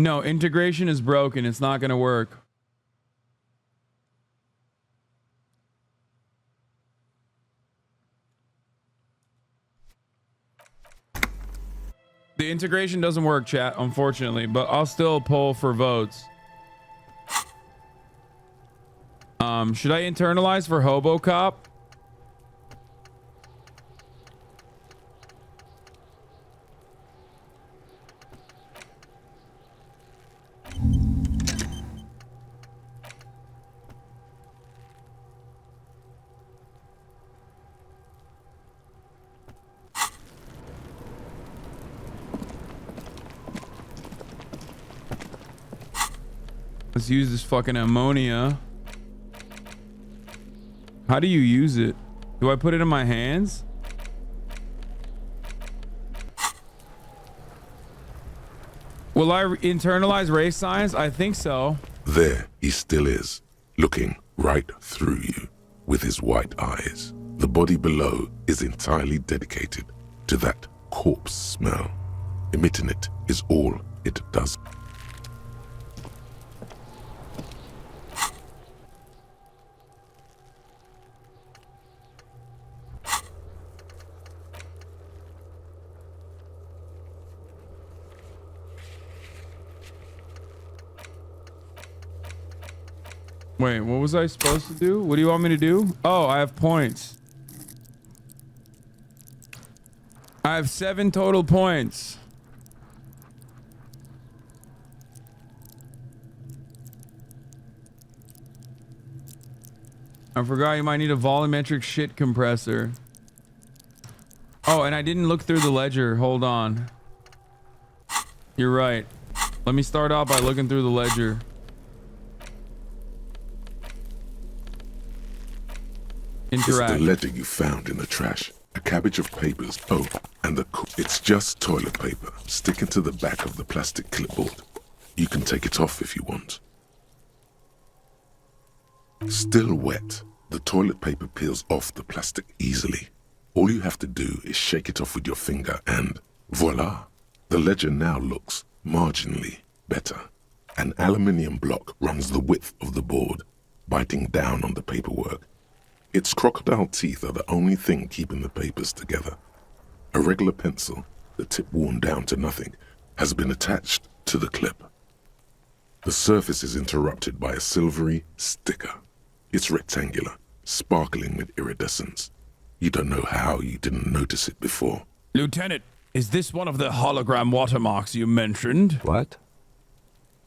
No, integration is broken. It's not going to work. The integration doesn't work, chat, unfortunately, but I'll still poll for votes. Should I internalize for HoboCop? Let's use this fucking ammonia. How do you use it? Do I put it in my hands? Will I internalize race science? I think so. There he still is, looking right through you with his white eyes. The body below is entirely dedicated to that corpse smell. Emitting it is all it does. Wait, what was I supposed to do? What do you want me to do? Oh, I have points. I have 7 total points. I forgot you might need a volumetric shit compressor. Oh, and I didn't look through the ledger. Hold on. You're right. Let me start off by looking through the ledger. Interact. It's the letter you found in the trash. A cabbage of papers. Oh, and it's just toilet paper sticking to the back of the plastic clipboard. You can take it off if you want. Still wet, the toilet paper peels off the plastic easily. All you have to do is shake it off with your finger and voila! The ledger now looks marginally better. An aluminium block runs the width of the board, biting down on the paperwork. Its crocodile teeth are the only thing keeping the papers together. A regular pencil, the tip worn down to nothing, has been attached to the clip. The surface is interrupted by a silvery sticker. It's rectangular, sparkling with iridescence. You don't know how you didn't notice it before. Lieutenant, is this one of the hologram watermarks you mentioned? What?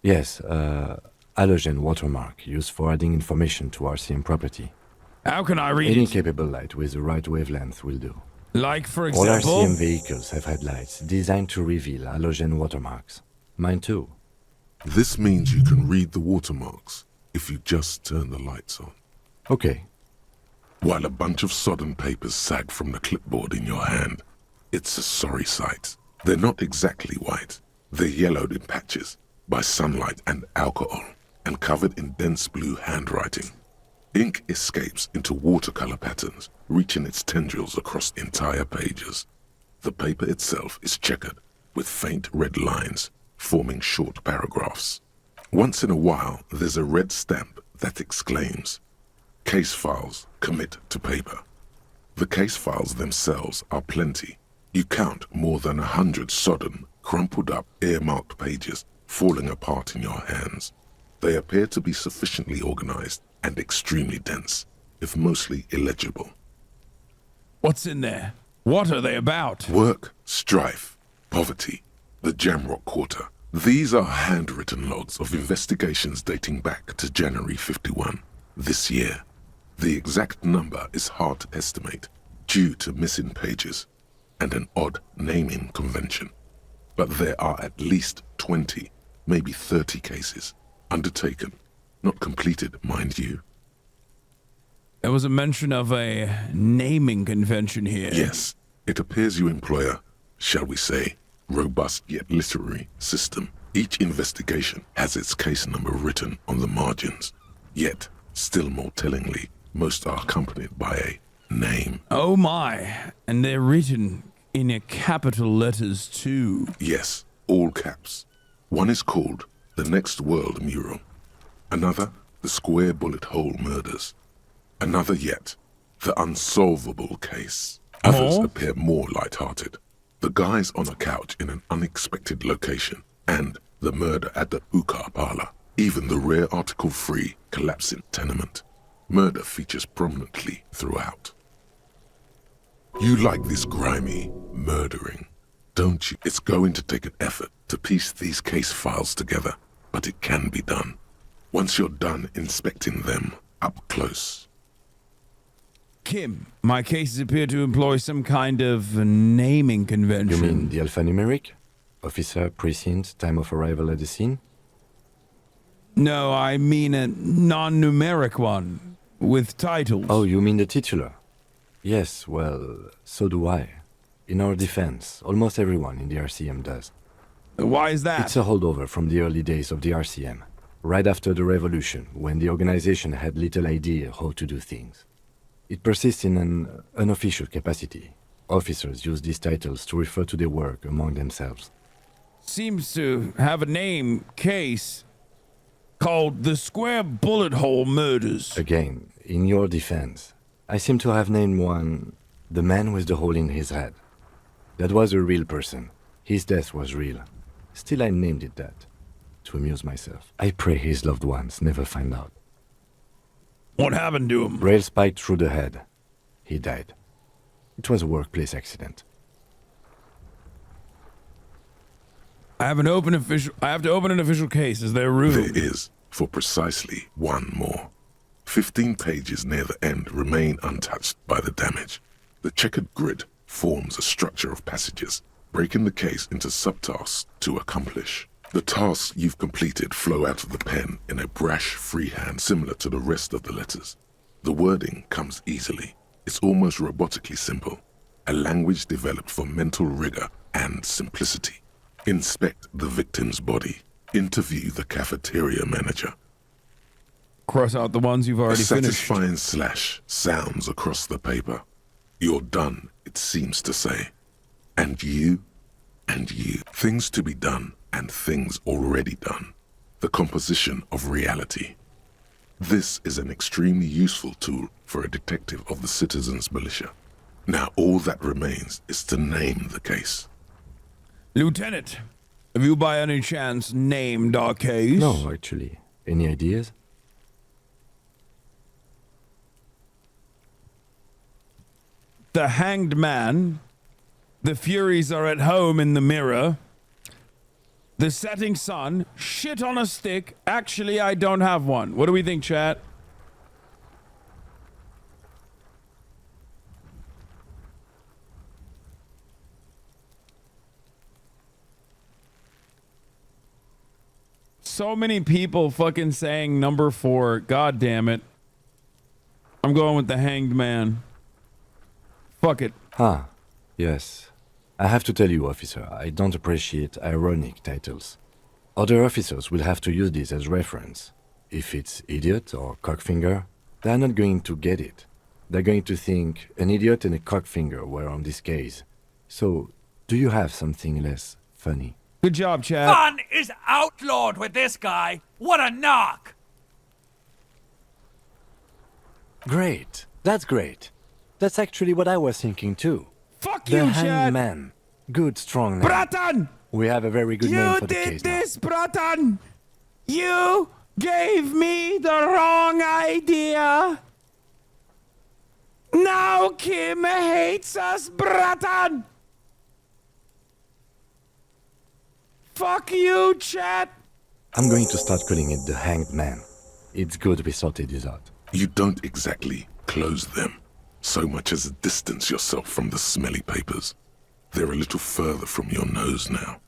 Yes, halogen watermark used for adding information to RCM property. How can I read Any it? capable light with the right wavelength will do. Like, for All example? RCM vehicles have had lights designed to reveal halogen watermarks. Mine too. This means you can read the watermarks if you just turn the lights on. Okay. While a bunch of sodden papers sag from the clipboard in your hand, it's a sorry sight. They're not exactly white. They're yellowed in patches by sunlight and alcohol, and covered in dense blue handwriting. Ink escapes into watercolor patterns, reaching its tendrils across entire pages. The paper itself is checkered with faint red lines, forming short paragraphs. Once in a while, there's a red stamp that exclaims, "Case files commit to paper." The case files themselves are plenty. You count more than 100 sodden, crumpled up, earmarked pages falling apart in your hands. They appear to be sufficiently organized and extremely dense, if mostly illegible. What's in there? What are they about? Work, strife, poverty, the Jamrock Quarter. These are handwritten logs of investigations dating back to January 51, this year. The exact number is hard to estimate due to missing pages and an odd naming convention. But there are at least 20, maybe 30 cases undertaken, not completed, mind you. There was a mention of a naming convention here. Yes, it appears you employ a, shall we say, robust yet literary system. Each investigation has its case number written on the margins. Yet, still more tellingly, most are accompanied by a name. Oh my, and they're written in capital letters too. Yes, all caps. One is called The Next World Mural. Another, The Square Bullet Hole Murders. Another yet, The Unsolvable Case. Others appear more light-hearted. The Guys on a Couch in an Unexpected Location, and The Murder at the Ukar Parlor. Even the rare article-free Collapsing Tenement. Murder features prominently throughout. You like this grimy murdering, don't you? It's going to take an effort to piece these case files together, but it can be done. Once you're done inspecting them up close. Kim, my cases appear to employ some kind of naming convention. You mean the alphanumeric? Officer, precinct, time of arrival at the scene? No, I mean a non-numeric one, with titles. Oh, you mean the titular? Yes, well, so do I. In our defense, almost everyone in the RCM does. Why is that? It's a holdover from the early days of the RCM, right after the revolution, when the organization had little idea how to do things. It persists in an unofficial capacity. Officers use these titles to refer to their work among themselves. Seems to have a name, case, called the Square Bullet Hole Murders. Again, in your defense, I seem to have named one the man with the hole in his head. That was a real person. His death was real. Still, I named it that, to amuse myself. I pray his loved ones never find out. What happened to him? Rail spiked through the head. He died. It was a workplace accident. I have to open an official case. Is there room? There is, for precisely one more. 15 pages near the end remain untouched by the damage. The checkered grid forms a structure of passages, breaking the case into subtasks to accomplish. The tasks you've completed flow out of the pen in a brash freehand similar to the rest of the letters. The wording comes easily. It's almost robotically simple. A language developed for mental rigor and simplicity. Inspect the victim's body. Interview the cafeteria manager. Cross out the ones you've already A finished. satisfying slash sounds across the paper. You're done, it seems to say. And you, and you. Things to be done, and things already done. The composition of reality. This is an extremely useful tool for a detective of the citizens' militia. Now all that remains is to name the case. Lieutenant, have you by any chance named our case? No, actually. Any ideas? The Hanged Man. The Furies Are at Home in the Mirror. The Setting Sun. Shit on a Stick. Actually, I don't have one. What do we think, chat? So many people fucking saying number 4. God damn it. I'm going with the Hanged Man. Fuck it. Ah, yes. I have to tell you, officer, I don't appreciate ironic titles. Other officers will have to use this as reference. If it's idiot or cockfinger, they're not going to get it. They're going to think an idiot and a cockfinger were on this case. So, do you have something less funny? Good job, chat. Fun is outlawed with this guy. What a knock! Great. That's great. That's actually what I was thinking too. Fuck The you, Hanged chat. Man. Good, strong name. Bratan! We have a very good name You for the did case now. this, Bratan! You gave me the wrong idea! Now Kim hates us, Bratan! Fuck you, chat! I'm going to start calling it the Hanged Man. It's good we sorted this out. You don't exactly close them, so much as distance yourself from the smelly papers. They're a little further from your nose now.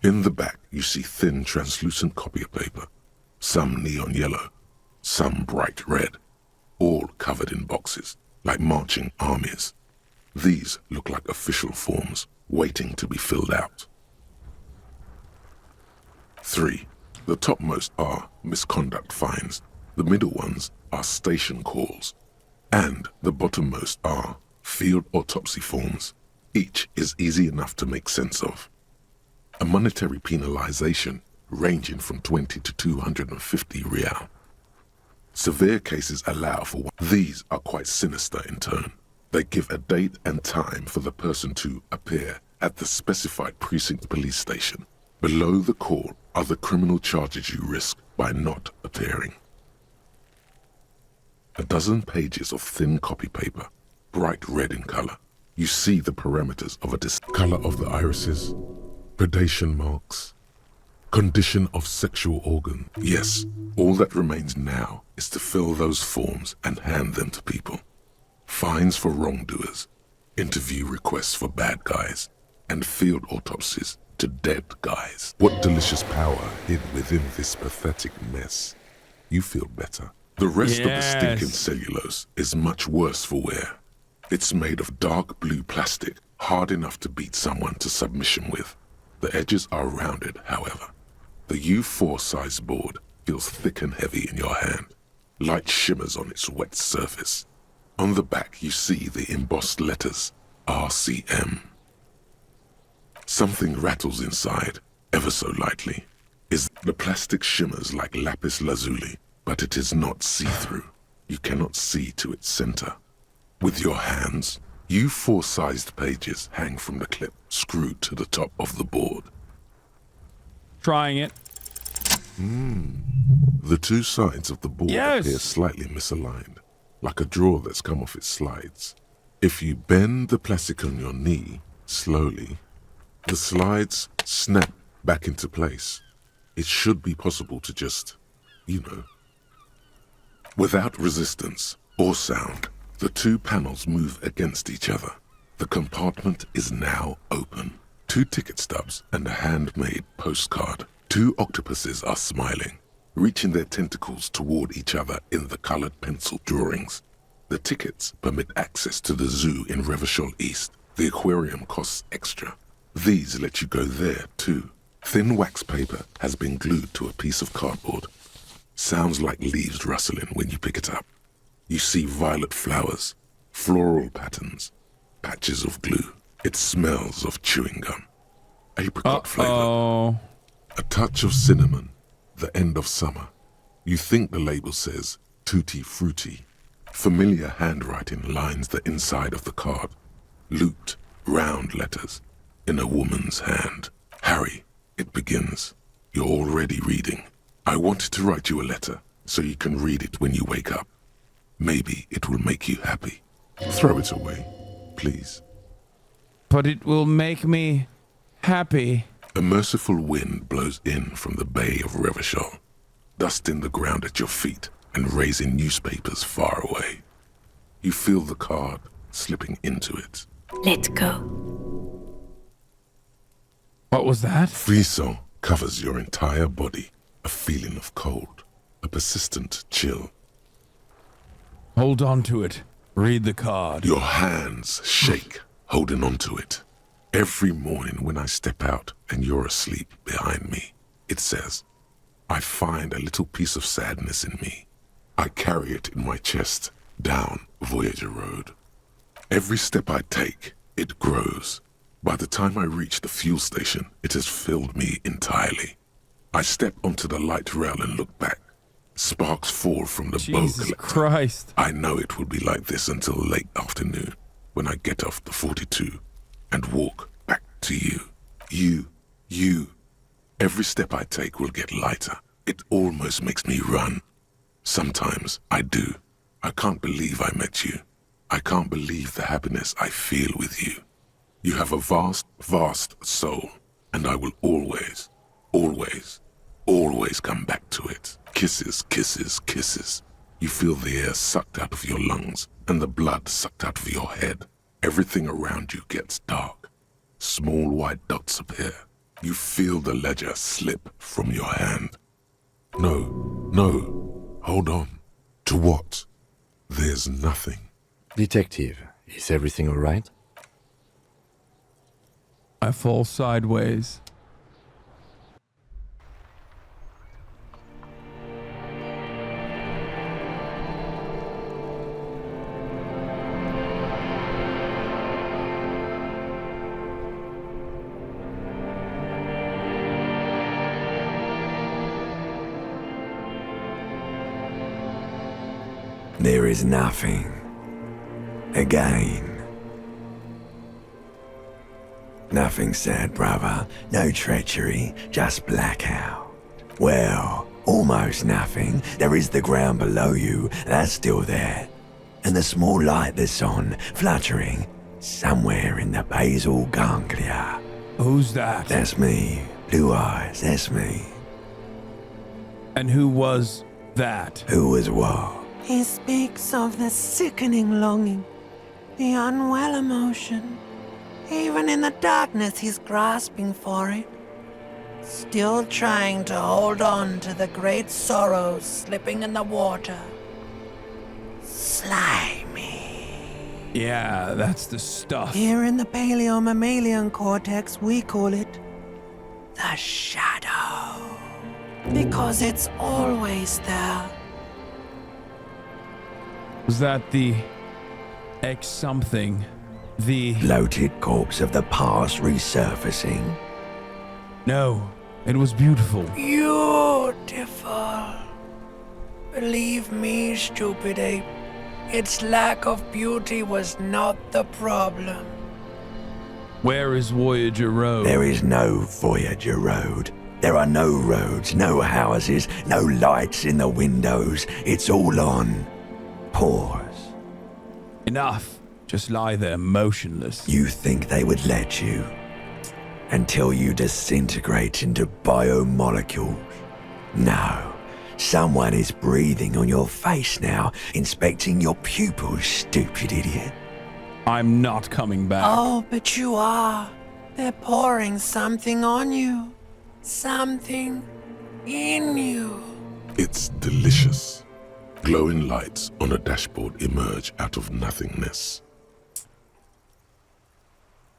In the back, you see thin, translucent copier paper. Some neon yellow, some bright red, all covered in boxes, like marching armies. These look like official forms, waiting to be filled out. 3. The topmost are misconduct fines. The middle ones are station calls. And the bottommost are field autopsy forms. Each is easy enough to make sense of. a monetary penalization ranging from 20 to 250 real. Severe cases allow for one. These are quite sinister in turn. They give a date and time for the person to appear at the specified precinct police station. Below the call are the criminal charges you risk by not appearing. A dozen pages of thin copy paper, bright red in color. You see the parameters of a color of the irises, predation marks, condition of sexual organ. Yes, all that remains now is to fill those forms and hand them to people. Fines for wrongdoers, interview requests for bad guys, and field autopsies to dead guys. What delicious power hid within this pathetic mess. You feel better. The rest of the stinking cellulose is much worse for wear. It's made of dark blue plastic, hard enough to beat someone to submission with. The edges are rounded, however. The U4 size board feels thick and heavy in your hand. Light shimmers on its wet surface. On the back you see the embossed letters, RCM. Something rattles inside, ever so lightly. The plastic shimmers like lapis lazuli, but it is not see-through. You cannot see to its center. With your hands, U4-sized pages hang from the clip screwed to the top of the board. Trying it. The two sides of the board appear slightly misaligned, like a drawer that's come off its slides. If you bend the plastic on your knee slowly, the slides snap back into place. It should be possible to just, without resistance or sound, the two panels move against each other. The compartment is now open. 2 ticket stubs and a handmade postcard. 2 octopuses are smiling, reaching their tentacles toward each other in the colored pencil drawings. The tickets permit access to the zoo in Revachol East. The aquarium costs extra. These let you go there too. Thin wax paper has been glued to a piece of cardboard. Sounds like leaves rustling when you pick it up. You see violet flowers, floral patterns, patches of glue. It smells of chewing gum. Apricot flavor. A touch of cinnamon. The end of summer. You think the label says tutti frutti. Familiar handwriting lines the inside of the card. Looped, round letters in a woman's hand. Harry, it begins. You're already reading. I wanted to write you a letter so you can read it when you wake up. Maybe it will make you happy. Throw it away, please. But it will make me happy. A merciful wind blows in from the bay of Revachol, dusting the ground at your feet and raising newspapers far away. You feel the card slipping into it. Let go. What was that? Frisson covers your entire body. A feeling of cold, a persistent chill. Hold on to it. Read the card. Your hands shake, holding on to it. Every morning when I step out and you're asleep behind me, it says, I find a little piece of sadness in me. I carry it in my chest, down Voyager Road. Every step I take, it grows. By the time I reach the fuel station, it has filled me entirely. I step onto the light rail and look back. Sparks fall from the bow Jesus collector. Christ. I know it will be like this until late afternoon, when I get off the 42 and walk back to you. You. Every step I take will get lighter. It almost makes me run. Sometimes I do. I can't believe I met you. I can't believe the happiness I feel with you. You have a vast, vast soul, and I will always come back to it. Kisses, kisses, kisses. You feel the air sucked out of your lungs and the blood sucked out of your head. Everything around you gets dark. Small white dots appear. You feel the ledger slip from your hand. No, hold on. To what? There's nothing. Detective, is everything all right? I fall sideways. There is nothing. Again. Nothing sad, brother. No treachery, just blackout. Well, almost nothing. There is the ground below you, that's still there. And the small light that's on, fluttering, somewhere in the basal ganglia. Who's that? That's me. Blue eyes, that's me. And who was that? Who was what? He speaks of the sickening longing, the unwell emotion. Even in the darkness, he's grasping for it. Still trying to hold on to the great sorrows slipping in the water. Slimy. Yeah, that's the stuff. Here in the paleo-mammalian cortex, we call it the shadow. Because it's always there. Was that the X something? The... Bloated corpse of the past resurfacing. No, it was beautiful. Beautiful. Believe me, stupid ape, its lack of beauty was not the problem. Where is Voyager Road? There is no Voyager Road. There are no roads, no houses, no lights in the windows. It's all on pause. Enough. Just lie there motionless. You think they would let you? Until you disintegrate into biomolecules? No. Someone is breathing on your face now, inspecting your pupils, stupid idiot. I'm not coming back. Oh, but you are. They're pouring something on you. Something in you. It's delicious. Glowing lights on a dashboard emerge out of nothingness.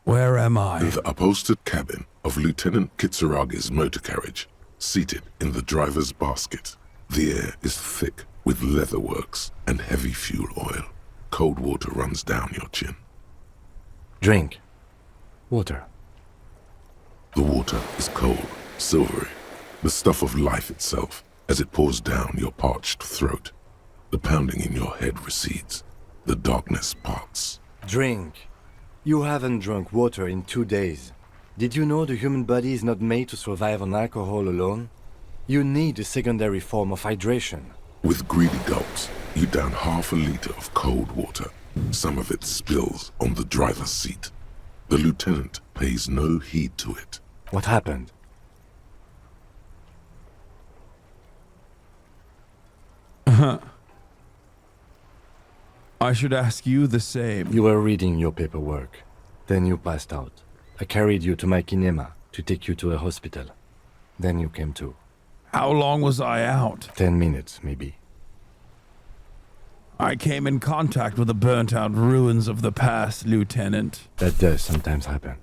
Where am I? In the upholstered cabin of Lieutenant Kitsuragi's motor carriage, seated in the driver's basket. The air is thick with leatherworks and heavy fuel oil. Cold water runs down your chin. Drink. Water. The water is cold, silvery, the stuff of life itself as it pours down your parched throat. The pounding in your head recedes. The darkness parts. Drink. You haven't drunk water in 2 days. Did you know the human body is not made to survive on alcohol alone? You need a secondary form of hydration. With greedy gulps, you down half a liter of cold water. Some of it spills on the driver's seat. The lieutenant pays no heed to it. What happened? I should ask you the same. You were reading your paperwork. Then you passed out. I carried you to my kinema to take you to a hospital. Then you came to. How long was I out? 10 minutes, maybe. I came in contact with the burnt-out ruins of the past, Lieutenant. That does sometimes happen.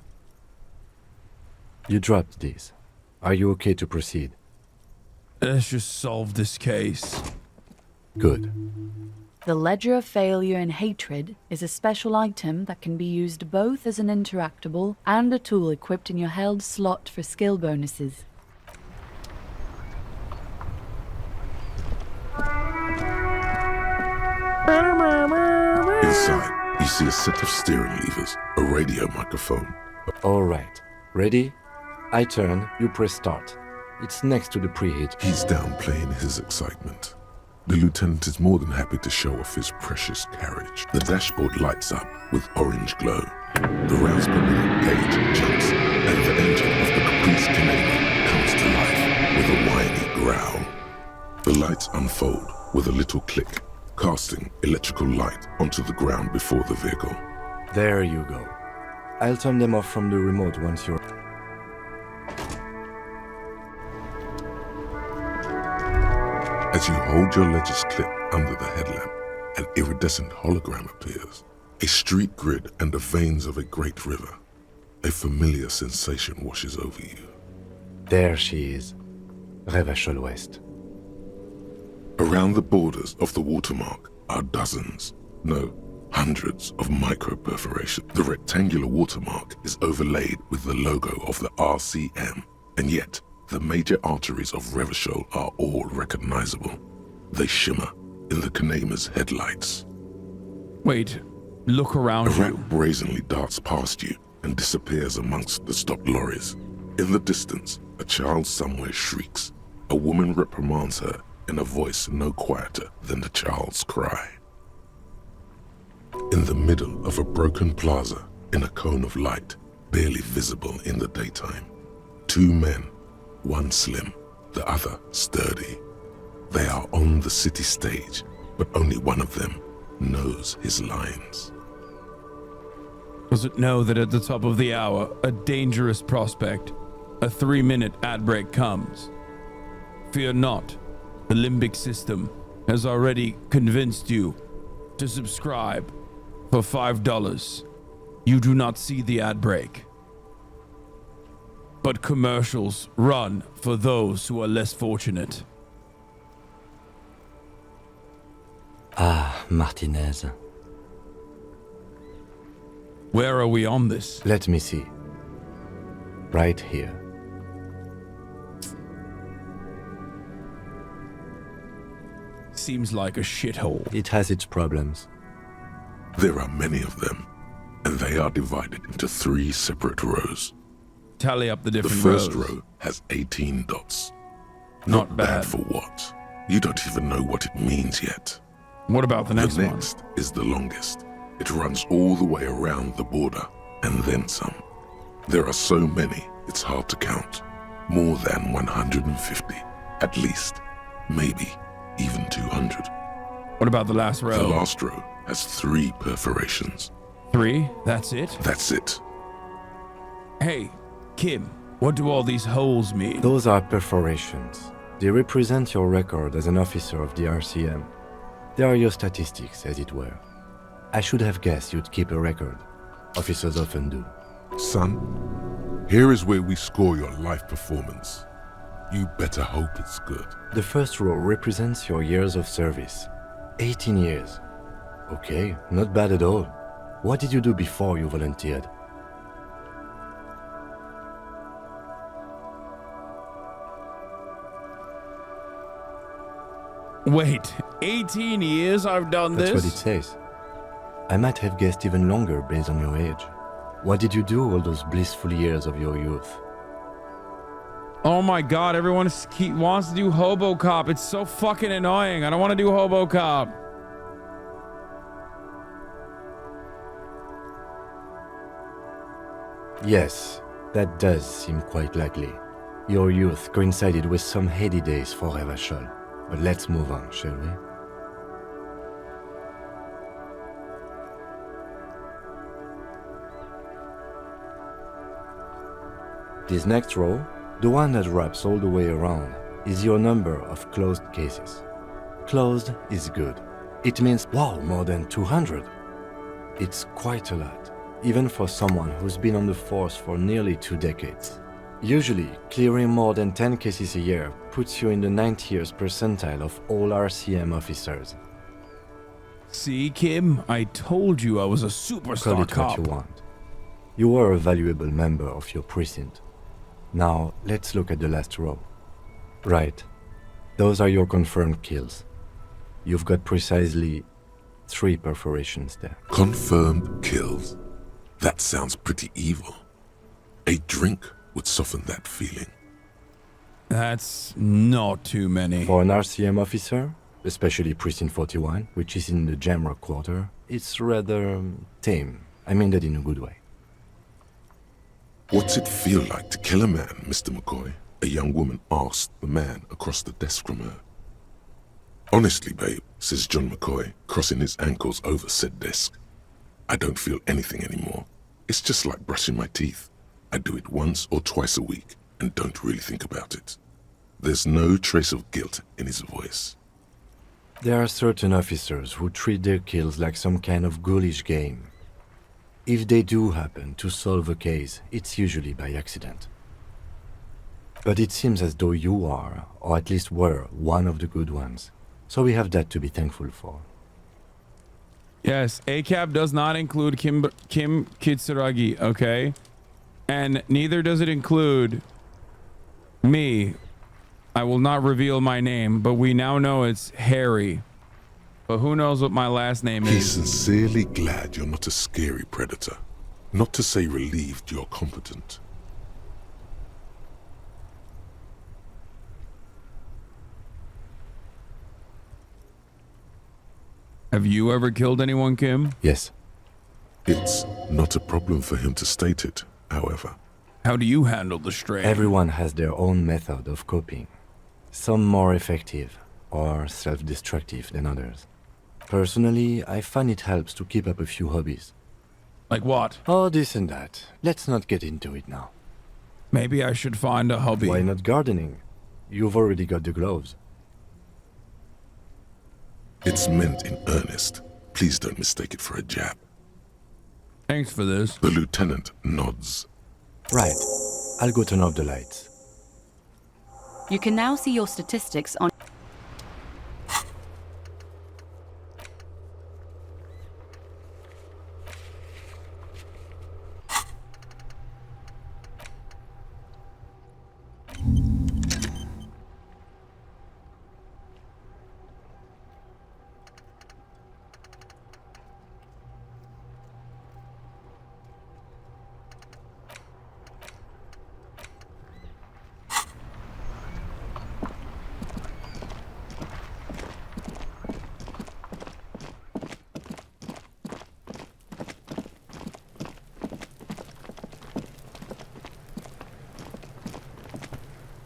You dropped these. Are you okay to proceed? Let's just solve this case. Good. The Ledger of Failure and Hatred is a special item that can be used both as an interactable and a tool equipped in your held slot for skill bonuses. Inside, you see a set of steering levers, a radio microphone. All right. Ready? I turn, you press start. It's next to the preheat. He's downplaying his excitement. The lieutenant is more than happy to show off his precious carriage. The dashboard lights up with orange glow. The rounds per minute gauge jumps, and the engine of the Caprice Canadian comes to life with a whiny growl. The lights unfold with a little click, casting electrical light onto the ground before the vehicle. There you go. I'll turn them off from the remote once you're... As you hold your ledger's clip under the headlamp, an iridescent hologram appears. A street grid and the veins of a great river. A familiar sensation washes over you. There she is. Revachol West. Around the borders of the watermark are dozens, no, hundreds of micro-perforations. The rectangular watermark is overlaid with the logo of the RCM, and yet the major arteries of Revachol are all recognizable. They shimmer in the Kanema's headlights. Wait, look A around rat you. brazenly darts past you and disappears amongst the stopped lorries. In the distance, a child somewhere shrieks. A woman reprimands her in a voice no quieter than the child's cry. In the middle of a broken plaza, in a cone of light, barely visible in the daytime, two men, one slim, the other sturdy. They are on the city stage, but only one of them knows his lines. Does it know that at the top of the hour, a dangerous prospect, a 3-minute ad break comes? Fear not, the limbic system has already convinced you to subscribe for $5. You do not see the ad break. But commercials run for those who are less fortunate. Ah, Martinez. Where are we on this? Let me see. Right here. Seems like a shithole. It has its problems. There are many of them, and they are divided into 3 separate rows. Tally up the The different first rows. row has 18 dots. Not bad. for what? You don't even know what it means yet. What about the next the one? next is the longest. It runs all the way around the border, and then some. There are so many, it's hard to count. More than 150, at least. Maybe even 200. What about the last row? The last row has 3 perforations. 3? That's it? That's it. Hey, Kim, what do all these holes mean? Those are perforations. They represent your record as an officer of the RCM. They are your statistics, as it were. I should have guessed you'd keep a record. Officers often do. Son, here is where we score your life performance. You better hope it's good. The first row represents your years of service. 18 years. Okay, not bad at all. What did you do before you volunteered? Wait, 18 years I've done That's this? what it says. I might have guessed even longer based on your age. What did you do all those blissful years of your youth? Oh my god, everyone wants to do Hobocop. It's so fucking annoying. I don't want to do Hobocop. Yes, that does seem quite likely. Your youth coincided with some heady days for Revachol. But let's move on, shall we? This next row, the one that wraps all the way around, is your number of closed cases. Closed is good. It means, wow, more than 200. It's quite a lot, even for someone who's been on the force for nearly 2 decades. Usually, clearing more than 10 cases a year puts you in the 90th percentile of all RCM officers. See, Kim, I told you I was a Call superstar it cop. what you want. You are a valuable member of your precinct. Now, let's look at the last row. Right. Those are your confirmed kills. You've got precisely 3 perforations there. Confirmed kills. That sounds pretty evil. A drink would soften that feeling. That's not too many. For an RCM officer, especially Precinct 41, which is in the Jamrock quarter, it's rather tame. I mean that in a good way. What's it feel like to kill a man, Mr. McCoy? A young woman asked the man across the desk from her. Honestly, babe, says John McCoy, crossing his ankles over said desk. I don't feel anything anymore. It's just like brushing my teeth. I do it once or twice a week and don't really think about it. There's no trace of guilt in his voice. There are certain officers who treat their kills like some kind of ghoulish game. If they do happen to solve a case, it's usually by accident. But it seems as though you are, or at least were, one of the good ones. So we have that to be thankful for. Yes, ACAB does not include Kim Kitsuragi, okay? And neither does it include me. I will not reveal my name, but we now know it's Harry. But who knows what my last name He's is? sincerely glad you're not a scary predator. Not to say relieved you're competent. Have you ever killed anyone, Kim? Yes. It's not a problem for him to state it, however. How do you handle the strain? Everyone has their own method of coping. Some more effective or self-destructive than others. Personally, I find it helps to keep up a few hobbies. Like what? Oh, this and that. Let's not get into it now. Maybe I should find a hobby. Why not gardening? You've already got the gloves. It's meant in earnest. Please don't mistake it for a jab. Thanks for this. The lieutenant nods. Right. I'll go turn off the lights. You can now see your statistics on.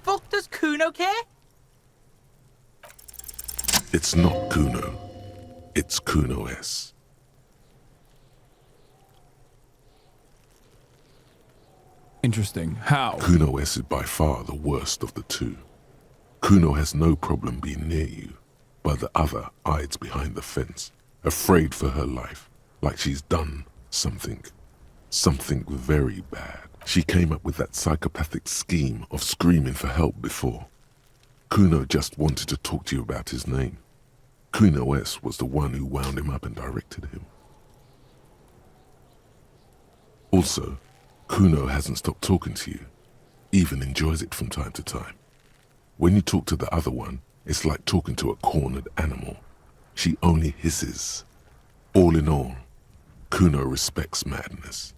Fuck does Kuno care? It's not Kuno. It's Kuno S. Interesting. How? Kuno S is by far the worst of the two. Kuno has no problem being near you, but the other hides behind the fence, afraid for her life, like she's done something very bad. She came up with that psychopathic scheme of screaming for help before. Kuno just wanted to talk to you about his name. Kuno S was the one who wound him up and directed him. Also, Kuno hasn't stopped talking to you, even enjoys it from time to time. When you talk to the other one, it's like talking to a cornered animal. She only hisses. All in all, Kuno respects madness.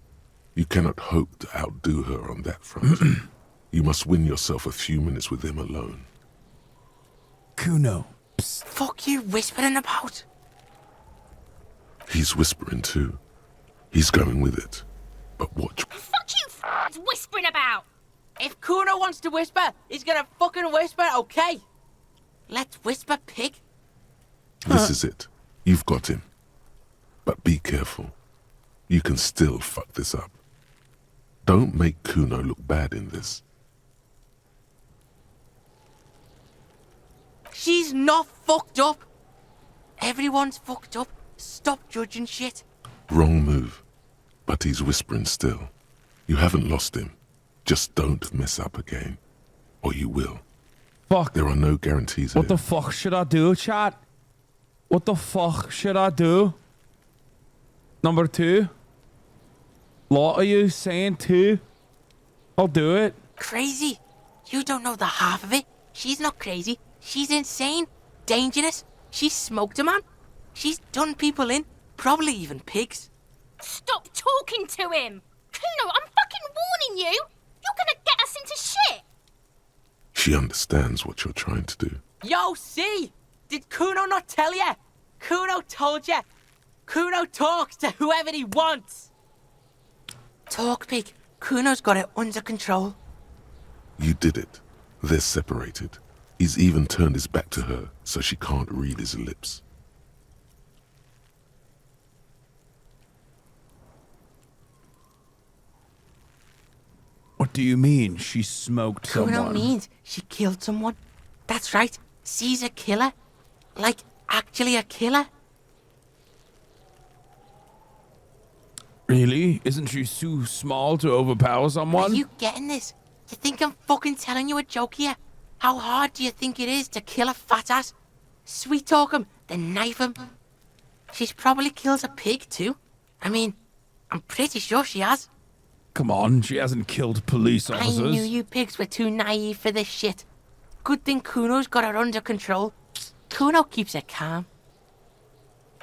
You cannot hope to outdo her on that front. You must win yourself a few minutes with him alone. Kuno. Fuck you whispering about? He's whispering too. He's going with it. But watch. Fuck you whispering about! If Kuno wants to whisper, he's gonna fucking whisper, okay? Let's whisper, pig. This is it. You've got him. But be careful. You can still fuck this up. Don't make Kuno look bad in this. She's not fucked up. Everyone's fucked up. Stop judging shit. Wrong move. But he's whispering still. You haven't lost him. Just don't mess up again. Or you will. Fuck. There are no guarantees What here. the fuck should I do, chat? What the fuck should I do? Number 2. Lot of you saying 2. I'll do it. Crazy. You don't know the half of it. She's not crazy. She's insane. Dangerous. She's smoked a man. She's done people in. Probably even pigs. Stop talking to him! Kuno, I'm fucking warning you! You're gonna get us into shit! She understands what you're trying to do. Yo, see? Did Kuno not tell ya? Kuno told ya. Kuno talks to whoever he wants. Talk, pig. Kuno's got it under control. You did it. They're separated. He's even turned his back to her so she can't read his lips. What do you mean she smoked Kuno someone? means she killed someone. That's right. She's a killer. Like, actually a killer. Really? Isn't she too small to overpower someone? Are you getting this? You think I'm fucking telling you a joke here? How hard do you think it is to kill a fat ass? Sweet talk him, then knife him. She's probably killed a pig too. I mean, I'm pretty sure she has. Come on, she hasn't killed police officers. I knew you pigs were too naive for this shit. Good thing Kuno's got her under control. Kuno keeps her calm.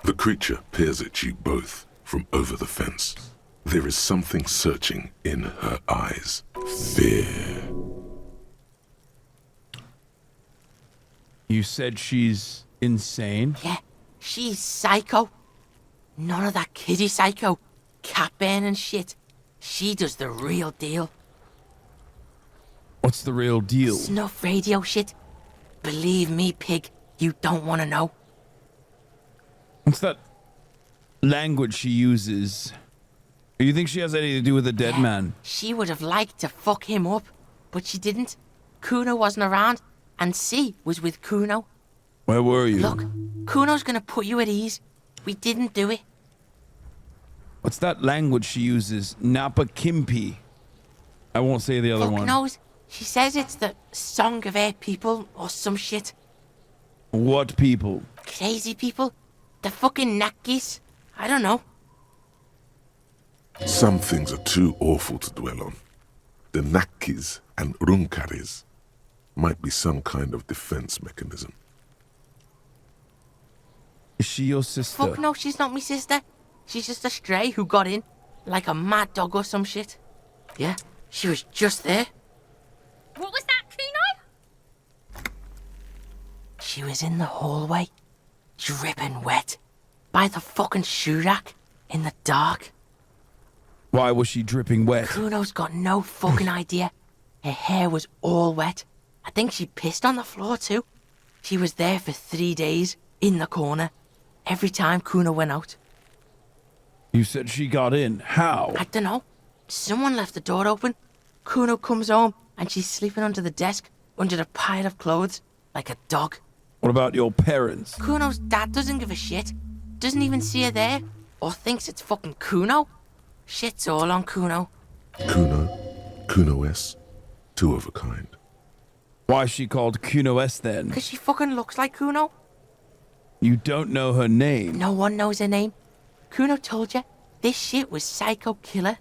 The creature peers at you both from over the fence. There is something searching in her eyes. Fear. You said she's insane? Yeah, she's psycho. None of that kiddie psycho, cat burning shit. She does the real deal. What's the real deal? Snuff radio shit. Believe me, pig, you don't want to know. What's that language she uses? You think she has anything to do with the dead man? She would have liked to fuck him up, but she didn't. Kuno wasn't around, and C was with Kuno. Where were you? Look, Kuno's gonna put you at ease. We didn't do it. What's that language she uses? Napa Kimpi. I won't say the other Fuck one. knows. She says it's the song of her people or some shit. What people? Crazy people. The fucking Nakis. I don't know. Some things are too awful to dwell on. The Nakis and Runkaris might be some kind of defense mechanism. Is she your sister? Fuck no, she's not my sister. She's just a stray who got in. Like a mad dog or some shit. Yeah, she was just there. What was that, Kuno? She was in the hallway, dripping wet, by the fucking shoe rack, in the dark. Why was she dripping wet? Kuno's got no fucking idea. Her hair was all wet. I think she pissed on the floor too. She was there for 3 days, in the corner, every time Kuno went out. You said she got in. How? I don't know. Someone left the door open. Kuno comes home, and she's sleeping under the desk, under a pile of clothes, like a dog. What about your parents? Kuno's dad doesn't give a shit. Doesn't even see her there, or thinks it's fucking Kuno. Shit's all on Kuno. Kuno S, two of a kind. Why is she called Kuno S then? Because she fucking looks like Kuno. You don't know her name. No one knows her name. Kuno told you, this shit was Psycho Killer.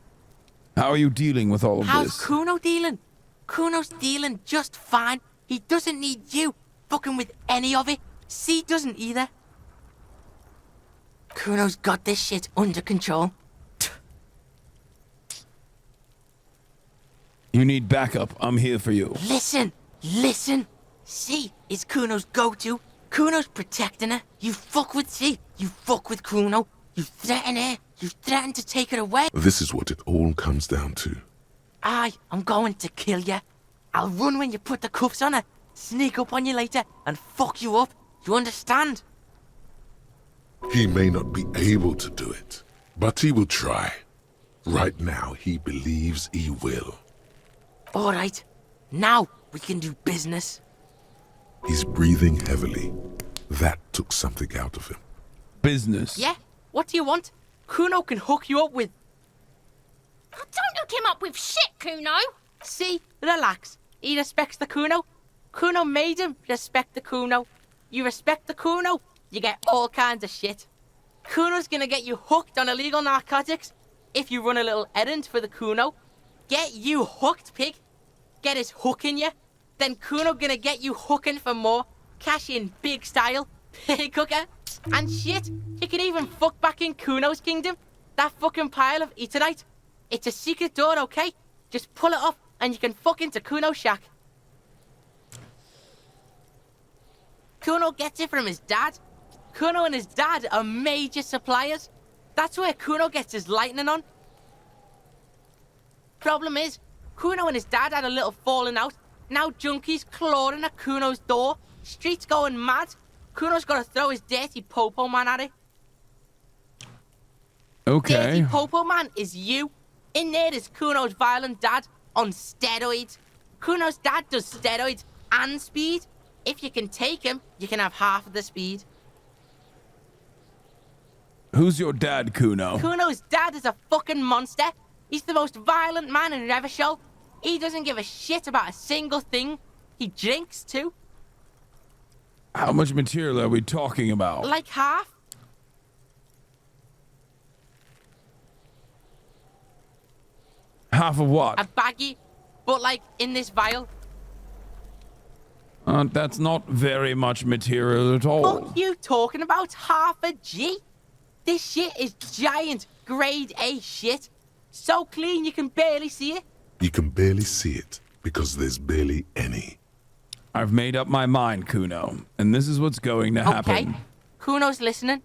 How are you dealing with all of How's this? Kuno dealing? Kuno's dealing just fine. He doesn't need you fucking with any of it. C doesn't either. Kuno's got this shit under control. You need backup. I'm here for you. Listen. C is Kuno's go-to. Kuno's protecting her. You fuck with C. You fuck with Kuno. You threaten her. You threaten to take her away. This is what it all comes down to. I'm going to kill you. I'll run when you put the cuffs on her, sneak up on you later, and fuck you up. You understand? He may not be able to do it, but he will try. Right now, he believes he will. All right. Now we can do business. He's breathing heavily. That took something out of him. Business. Yeah? What do you want? Kuno can hook you up with... Oh, don't hook him up with shit, Kuno. See? Relax. He respects the Kuno. Kuno made him respect the Kuno. You respect the Kuno, you get all kinds of shit. Kuno's gonna get you hooked on illegal narcotics if you run a little errand for the Kuno. Get you hooked, pig. Get his hook in you. Then Kuno gonna get you hooking for more. Cash in big style. Pig hooker. And shit, you can even fuck back in Kuno's kingdom. That fucking pile of eternite. It's a secret door, okay? Just pull it up and you can fuck into Kuno's shack. Kuno gets it from his dad. Kuno and his dad are major suppliers. That's where Kuno gets his lightning on. Problem is, Kuno and his dad had a little falling out. Now junkies clawing at Kuno's door. Streets going mad. Kuno's got to throw his dirty popo man at it. Okay. Dirty popo man is you. In there is Kuno's violent dad on steroids. Kuno's dad does steroids and speed. If you can take him, you can have half of the speed. Who's your dad, Kuno? Kuno's dad is a fucking monster. He's the most violent man in Revachol. He doesn't give a shit about a single thing. He drinks too. How much material are we talking about? Like half. Half of what? A baggie, but like in this vial. That's not very much material at all. What you talking about? Half a G? This shit is giant, grade A shit. So clean you can barely see it. You can barely see it because there's barely any. I've made up my mind, Kuno, and this is what's going to happen. Okay, Kuno's listening.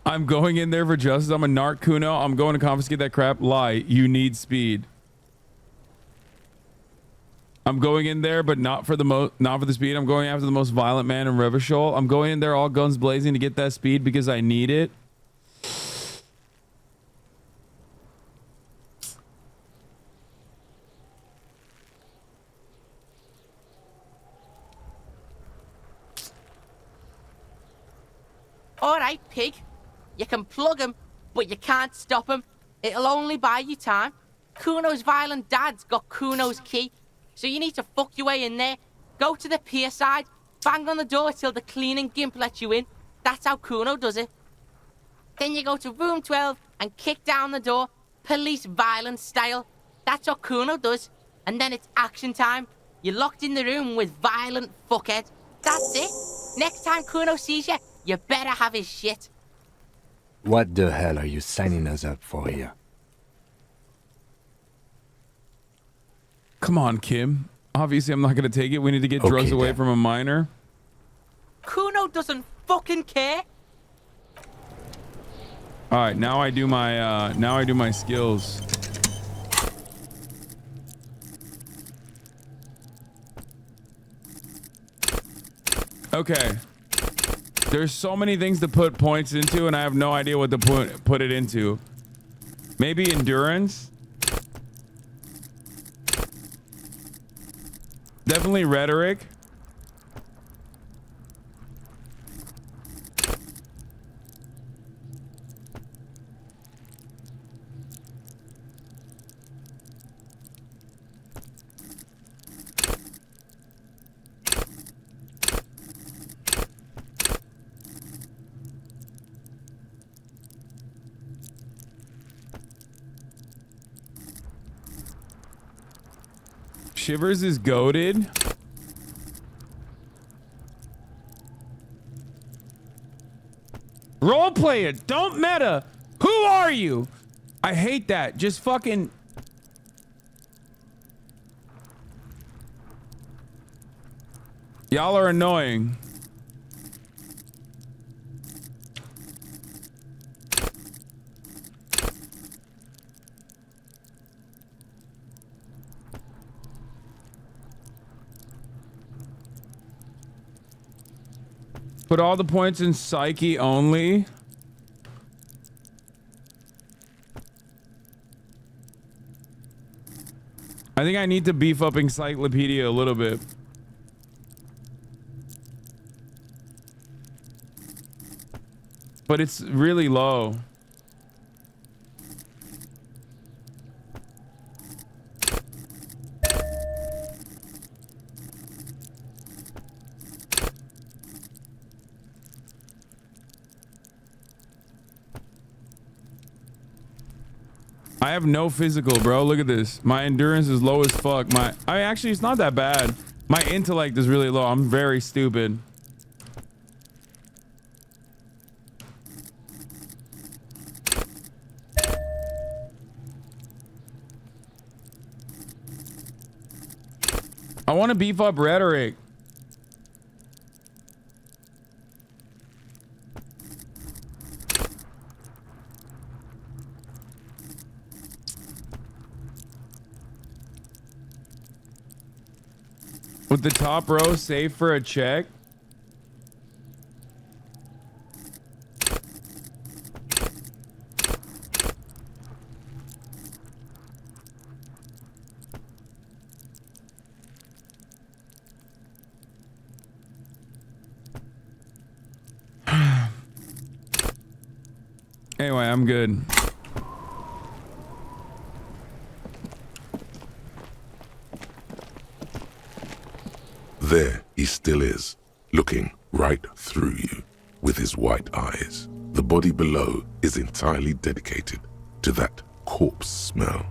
I'm going in there for justice. I'm a narc, Kuno. I'm going to confiscate that crap. Lie. You need speed. I'm going in there, but not for the speed. I'm going after the most violent man in Revachol. I'm going in there all guns blazing to get that speed because I need it. Alright, pig. You can plug him, but you can't stop him. It'll only buy you time. Kuno's violent dad's got Kuno's key, so you need to fuck your way in there. Go to the pier side, bang on the door till the cleaning gimp lets you in. That's how Kuno does it. Then you go to room 12 and kick down the door, police violence style. That's what Kuno does. And then it's action time. You're locked in the room with violent fuckhead. That's it. Next time Kuno sees you, you better have his shit. What the hell are you signing us up for here? Come on, Kim. Obviously, I'm not going to take it. We need to get drugs away from a minor. Kuno doesn't fucking care. All right, now I do my skills. Okay. There's so many things to put points into, and I have no idea what to put it into. Maybe endurance. Definitely rhetoric. Shivers is goated. Roleplay it. Don't meta. Who are you? I hate that. Just fucking. Y'all are annoying. Put all the points in psyche only. I think I need to beef up encyclopedia a little bit. But it's really low. I have no physical, bro. Look at this. My endurance is low as fuck. Actually, it's not that bad. My intellect is really low. I'm very stupid. I want to beef up rhetoric. With the top row safe for a check. Anyway, I'm good. There he still is, looking right through you with his white eyes. The body below is entirely dedicated to that corpse smell.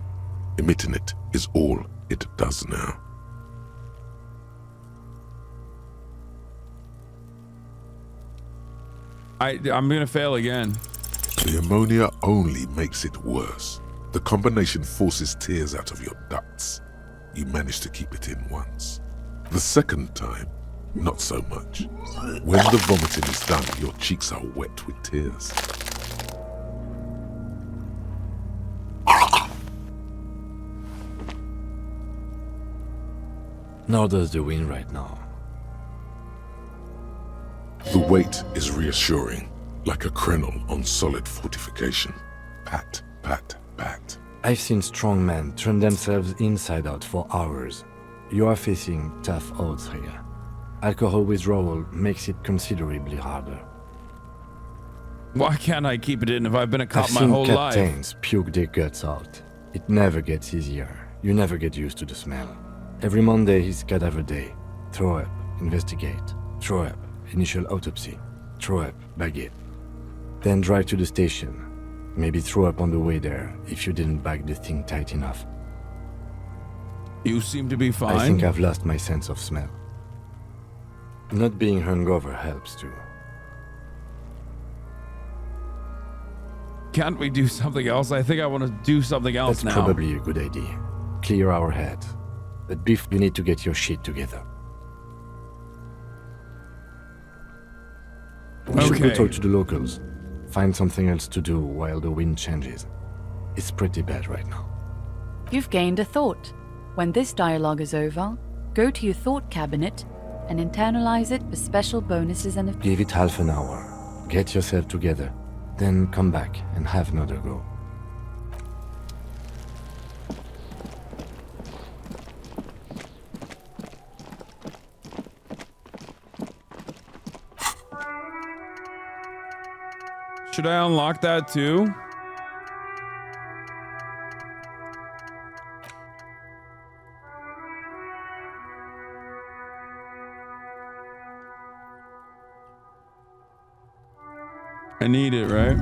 Emitting it is all it does now. I'm gonna fail again. The ammonia only makes it worse. The combination forces tears out of your ducts. You manage to keep it in once. The second time, not so much. When the vomiting is done, your cheeks are wet with tears. Nor does the wind right now. The weight is reassuring, like a crenel on solid fortification. Pat, pat, pat. I've seen strong men turn themselves inside out for hours. You are facing tough odds here. Alcohol withdrawal makes it considerably harder. Why can't I keep it in if I've been a cop I've my seen whole life? captains puke their guts out. It never gets easier. You never get used to the smell. Every Monday is cadaver day. Throw up, investigate. Throw up, initial autopsy. Throw up, baguette. Then drive to the station. Maybe throw up on the way there if you didn't bag the thing tight enough. You seem to be fine. I think I've lost my sense of smell. Not being hungover helps too. Can't we do something else? I think I want to do something else That's now. probably a good idea. Clear our heads. But Biff, you need to get your shit together. We should go Okay. talk to the locals. Find something else to do while the wind changes. It's pretty bad right now. You've gained a thought. When this dialogue is over, go to your thought cabinet and internalize it for special bonuses and... Give it half an hour. Get yourself together. Then come back and have another go. Should I unlock that too? I need it, right?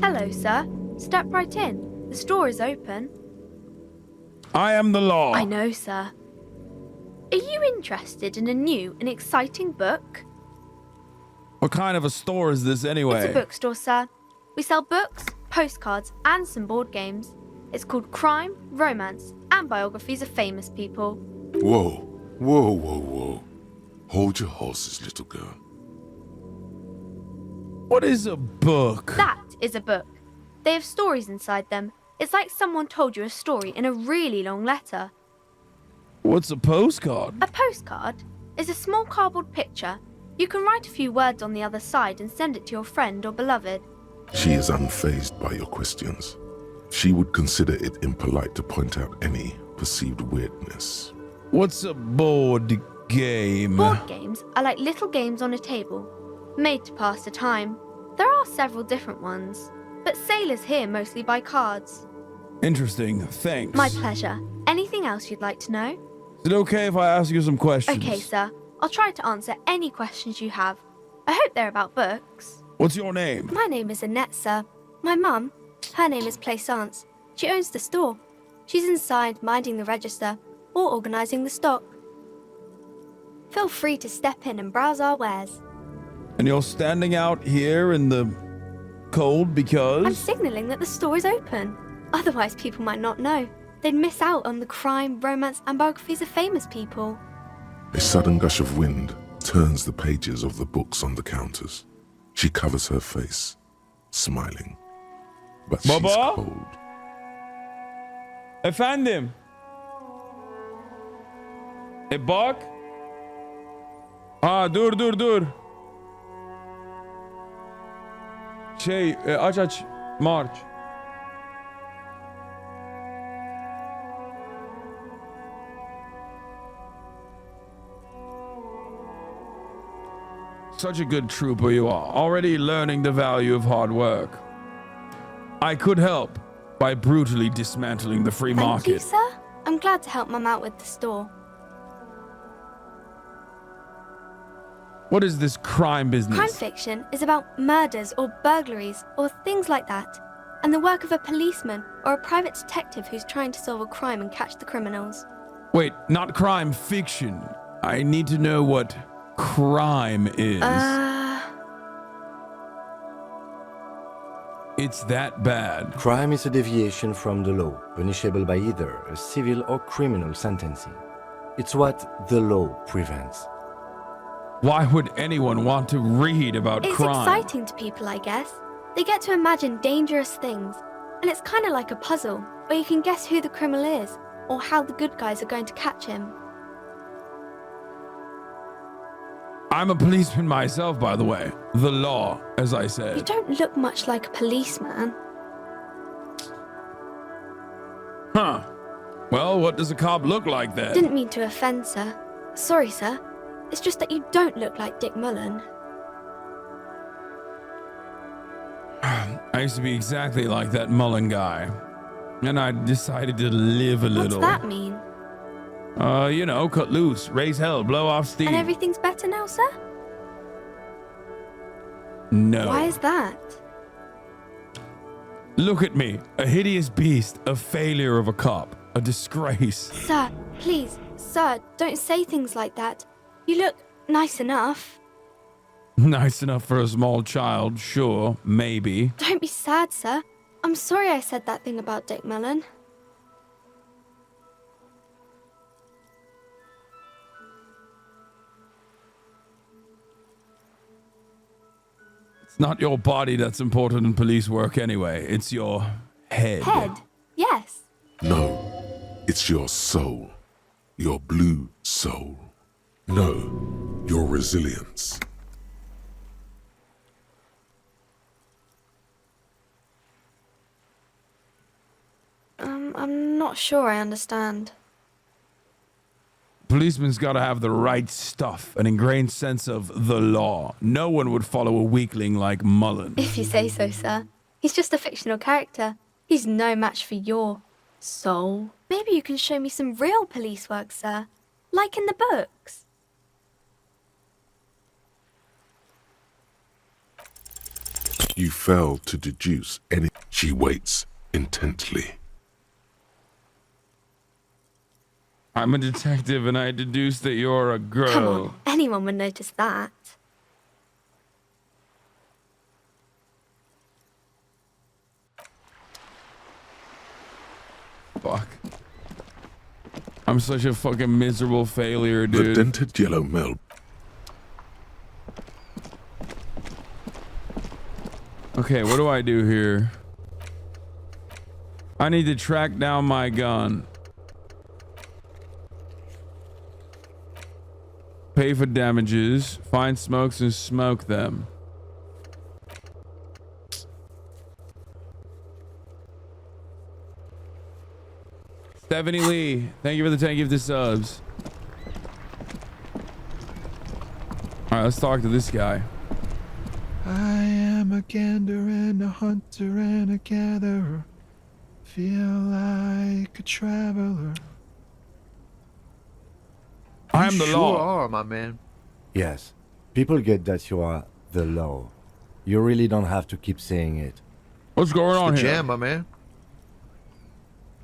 Hello, sir. Step right in. The store is open. I am the law. I know, sir. Are you interested in a new and exciting book? What kind of a store is this anyway? It's a bookstore, sir. We sell books, postcards, and some board games. It's called Crime, Romance, and Biographies of Famous People. Whoa, whoa, whoa, whoa. Hold your horses, little girl. What is a book? That is a book. They have stories inside them. It's like someone told you a story in a really long letter. What's a postcard? A postcard is a small cardboard picture. You can write a few words on the other side and send it to your friend or beloved. She is unfazed by your questions. She would consider it impolite to point out any perceived weirdness. What's a board game? Board games are like little games on a table, made to pass the time. There are several different ones, but sailors here mostly buy cards. Interesting, thanks. My pleasure. Anything else you'd like to know? Is it okay if I ask you some questions? Okay, sir. I'll try to answer any questions you have. I hope they're about books. What's your name? My name is Annette, sir. My mum, her name is Plaisance. She owns the store. She's inside minding the register or organising the stock. Feel free to step in and browse our wares. And you're standing out here in the cold because? I'm signalling that the store is open. Otherwise, people might not know. They'd miss out on the crime, romance, and biographies of famous people. A sudden gush of wind turns the pages of the books on the counters. She covers her face, smiling. But she's Baba? cold. Efendim. Bak. Dur. Aç. March. Such a good trooper you are, already learning the value of hard work. I could help by brutally dismantling the free Thank market. you, sir. I'm glad to help Mum out with the store. What is this crime business? Crime fiction is about murders or burglaries or things like that, and the work of a policeman or a private detective who's trying to solve a crime and catch the criminals. Wait, not crime fiction. I need to know what crime is. It's that bad. Crime is a deviation from the law, punishable by either a civil or criminal sentencing. It's what the law prevents. Why would anyone want to read about It's crime? exciting to people, I guess. They get to imagine dangerous things, and it's kind of like a puzzle, where you can guess who the criminal is, or how the good guys are going to catch him. I'm a policeman myself, by the way. The law, as I You said. don't look much like a policeman. Huh. Well, what does a cop look like then? Didn't mean to offend, sir. Sorry, sir. It's just that you don't look like Dick Mullen. I used to be exactly like that Mullen guy. And I decided to live a little. What's that mean? You know, cut loose, raise hell, blow off steam. And everything's better now, sir? No. Why is that? Look at me, a hideous beast, a failure of a cop, a disgrace. Sir, please, sir, don't say things like that. You look nice enough. Nice enough for a small child, sure, maybe. Don't be sad, sir. I'm sorry I said that thing about Dick Mullen. It's not your body that's important in police work anyway. It's your head. Head? Yes. No, it's your soul. Your blue soul. No, your resilience. I'm not sure I understand. Policeman's gotta have the right stuff, an ingrained sense of the law. No one would follow a weakling like Mullen. If you say so, sir. He's just a fictional character. He's no match for your soul. Maybe you can show me some real police work, sir. Like in the books. You fail to deduce any. She waits intently. I'm a detective and I deduce that you're a girl. Come on, anyone would notice that. Fuck. I'm such a fucking miserable failure, The dude. dented yellow mail. Okay, what do I do here? I need to track down my gun. Pay for damages. Find smokes and smoke them. Stephanie Lee, thank you for the 10 gifted subs. Alright, let's talk to this guy. I am a gander and a hunter and a gatherer. Feel like a traveler. I am the sure law. are, my man. Yes, people get that you are the law. You really don't have to keep saying it. What's going on The here? jam, my man.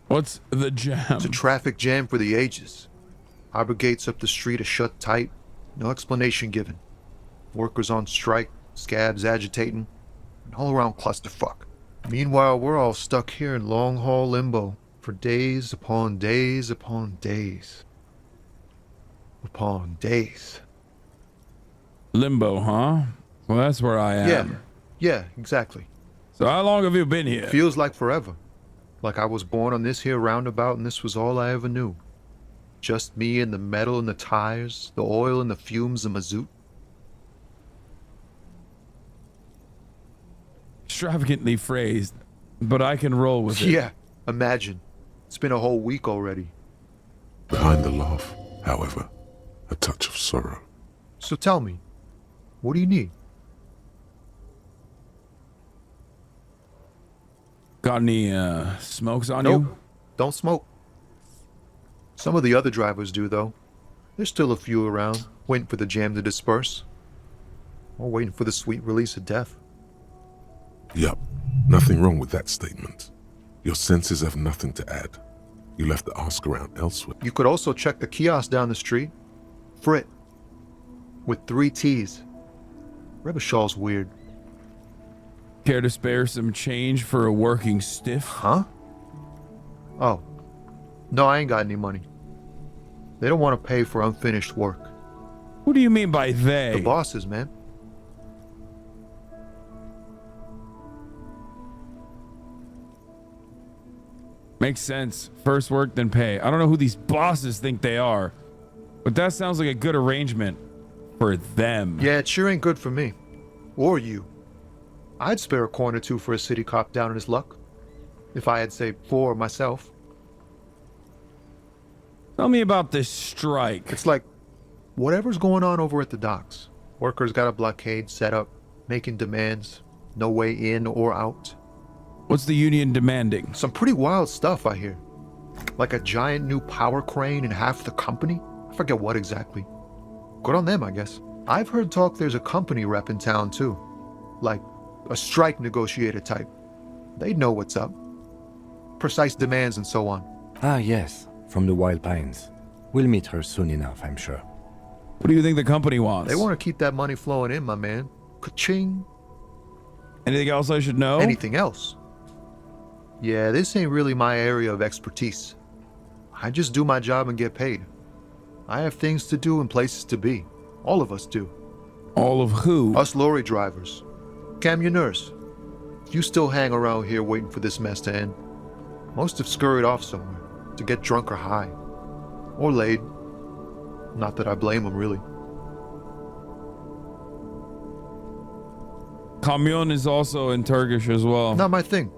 What's the jam? It's a traffic jam for the ages. Harbor gates up the street are shut tight. No explanation given. Workers on strike, scabs agitating, an all-around clusterfuck. Meanwhile, we're all stuck here in long-haul limbo for days upon days upon days. Upon days. Limbo, huh? Well, that's where I am. Yeah, exactly. So how long have you been here? Feels like forever. Like I was born on this here roundabout and this was all I ever knew. Just me and the metal and the tires, the oil and the fumes of mazout. Extravagantly phrased, but I can roll with it. Yeah, imagine. It's been a whole week already. Behind the laugh, however, a touch of sorrow. So tell me, What do you need? Got any smokes on Nope. you? Don't smoke. Some of the other drivers do, though. There's still a few around, waiting for the jam to disperse. Or waiting for the sweet release of death. Yup, nothing wrong with that statement. Your senses have nothing to add. You left the ask around elsewhere. You could also check the kiosk down the street. Frit. With 3 T's. Rebishaw's weird. Care to spare some change for a working stiff? Huh? Oh. No, I ain't got any money. They don't want to pay for unfinished work. What do you mean by they? The bosses, man. Makes sense. First work, then pay. I don't know who these bosses think they are, but that sounds like a good arrangement for them. Yeah, it sure ain't good for me. Or you. I'd spare a coin or two for a city cop down in his luck. If I had, say, 4 myself. Tell me about this strike. It's like, whatever's going on over at the docks. Workers got a blockade set up, making demands. No way in or out. What's the union demanding? Some pretty wild stuff, I hear. Like a giant new power crane in half the company? I forget what exactly. Good on them, I guess. I've heard talk there's a company rep in town, too. Like, a strike negotiator type. They'd know what's up. Precise demands and so on. Ah, yes, from the Wild Pines. We'll meet her soon enough, I'm sure. What do you think the company wants? They want to keep that money flowing in, my man. Ka-ching. Anything else I should know? Anything else? Yeah, this ain't really my area of expertise. I just do my job and get paid. I have things to do and places to be. All of us do. All of who? Us lorry drivers. Camioners. You still hang around here waiting for this mess to end. Most have scurried off somewhere to get drunk or high. Or laid. Not that I blame them, really. Kamyon is also in Turkish as well. Not my thing.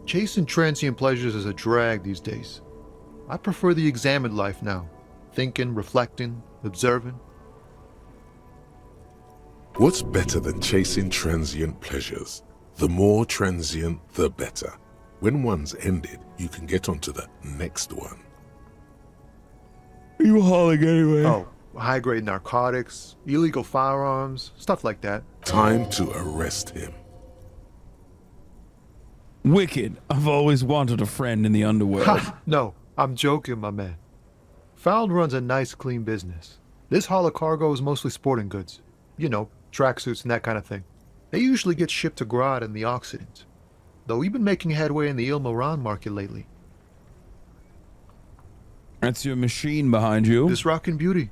Chasing transient pleasures is a drag these days. I prefer the examined life now. Thinking, reflecting, observing. What's better than chasing transient pleasures? The more transient, the better. When one's ended, you can get onto the next one. You hauling anyway? Oh, high-grade narcotics, illegal firearms, stuff like that. Time to arrest him. Wicked. I've always wanted a friend in the underworld. Ha! No, I'm joking, my man. Found runs a nice, clean business. This haul of cargo is mostly sporting goods. You know, tracksuits and that kind of thing. They usually get shipped to Grad and the Occident. Though we've been making headway in the Ilmaran market lately. That's your machine behind you. This rockin' beauty.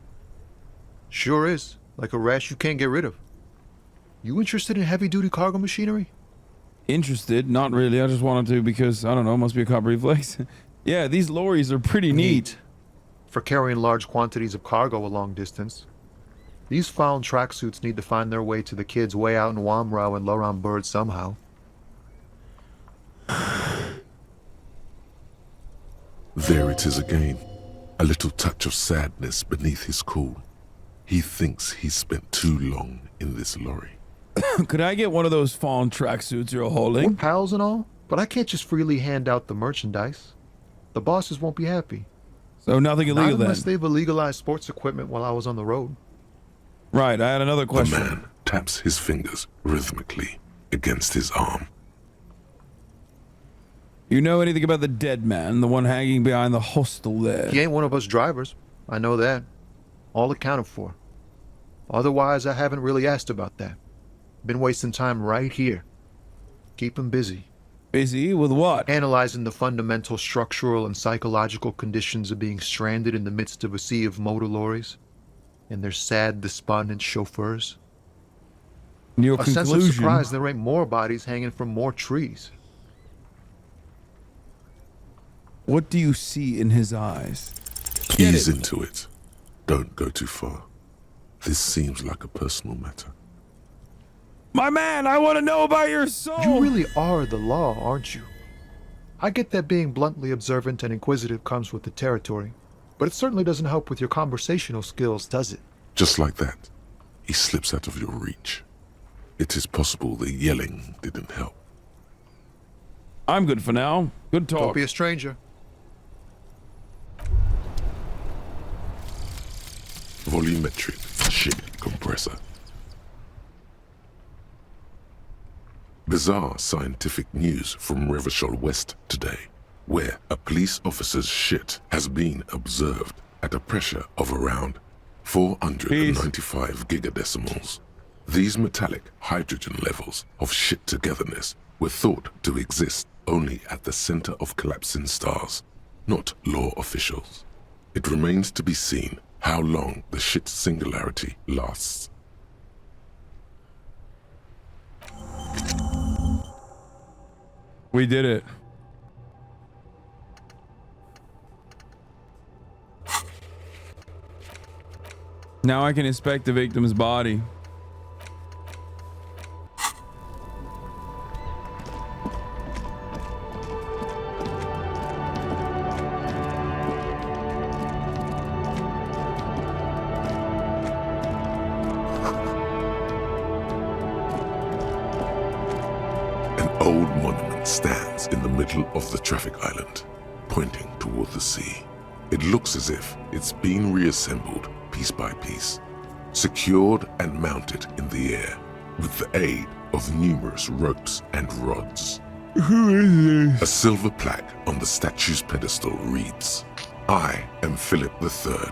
Sure is. Like a rash you can't get rid of. You interested in heavy-duty cargo machinery? Interested? Not really. I just wanted to because, I don't know, must be a cop reflex. Yeah, these lorries are pretty neat. For carrying large quantities of cargo a long distance. These found tracksuits need to find their way to the kids way out in Wamrau and Loran Bird somehow. There it is again. A little touch of sadness beneath his cool. He thinks he's spent too long in this lorry. Could I get one of those fawn tracksuits you're We're holding? pals and all, but I can't just freely hand out the merchandise. The bosses won't be happy. So nothing Not illegal then? unless they've illegalized sports equipment while I was on the road. Right, I had another The question. man taps his fingers rhythmically against his arm. You know anything about the dead man, the one hanging behind the hostel there? He ain't one of us drivers. I know that. All accounted for. Otherwise, I haven't really asked about that. Been wasting time right here. Keep him busy. Busy with what? Analyzing the fundamental structural and psychological conditions of being stranded in the midst of a sea of motor lorries and their sad, despondent chauffeurs. Your A sense of conclusion? surprise there ain't more bodies hanging from more trees. What do you see in his eyes? Ease into it. Don't go too far. This seems like a personal matter. My man, I want to know about your soul. You really are the law, aren't you? I get that being bluntly observant and inquisitive comes with the territory, but it certainly doesn't help with your conversational skills, does it? Just like that. he slips out of your reach. It is possible the yelling didn't help. I'm good for now. Good Don't talk. be a stranger. Volumetric shit compressor. Bizarre scientific news from Revachol West today, where a police officer's shit has been observed at a pressure of around 495 gigadecimals. These metallic hydrogen levels of shit togetherness were thought to exist only at the center of collapsing stars, not law officials. It remains to be seen how long the shit singularity lasts. We did it. Now I can inspect the victim's body. An old monument stands in the middle of the traffic island, pointing toward the sea. It looks as if it's been reassembled piece by piece, secured and mounted in the air with the aid of numerous ropes and rods. Who is this? A silver plaque on the statue's pedestal reads, "I am Philip III,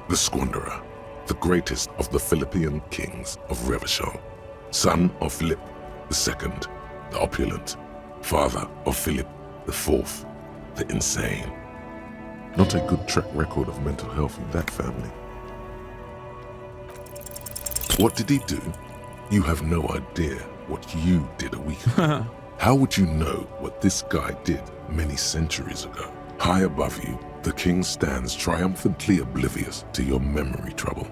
the Squanderer, the greatest of the Philippian kings of Revachol, son of Philip II, the opulent, father of Philip IV, the insane." Not a good track record of mental health in that family. What did he do? You have no idea what you did a week ago. How would you know what this guy did many centuries ago? High above you, the king stands triumphantly oblivious to your memory trouble.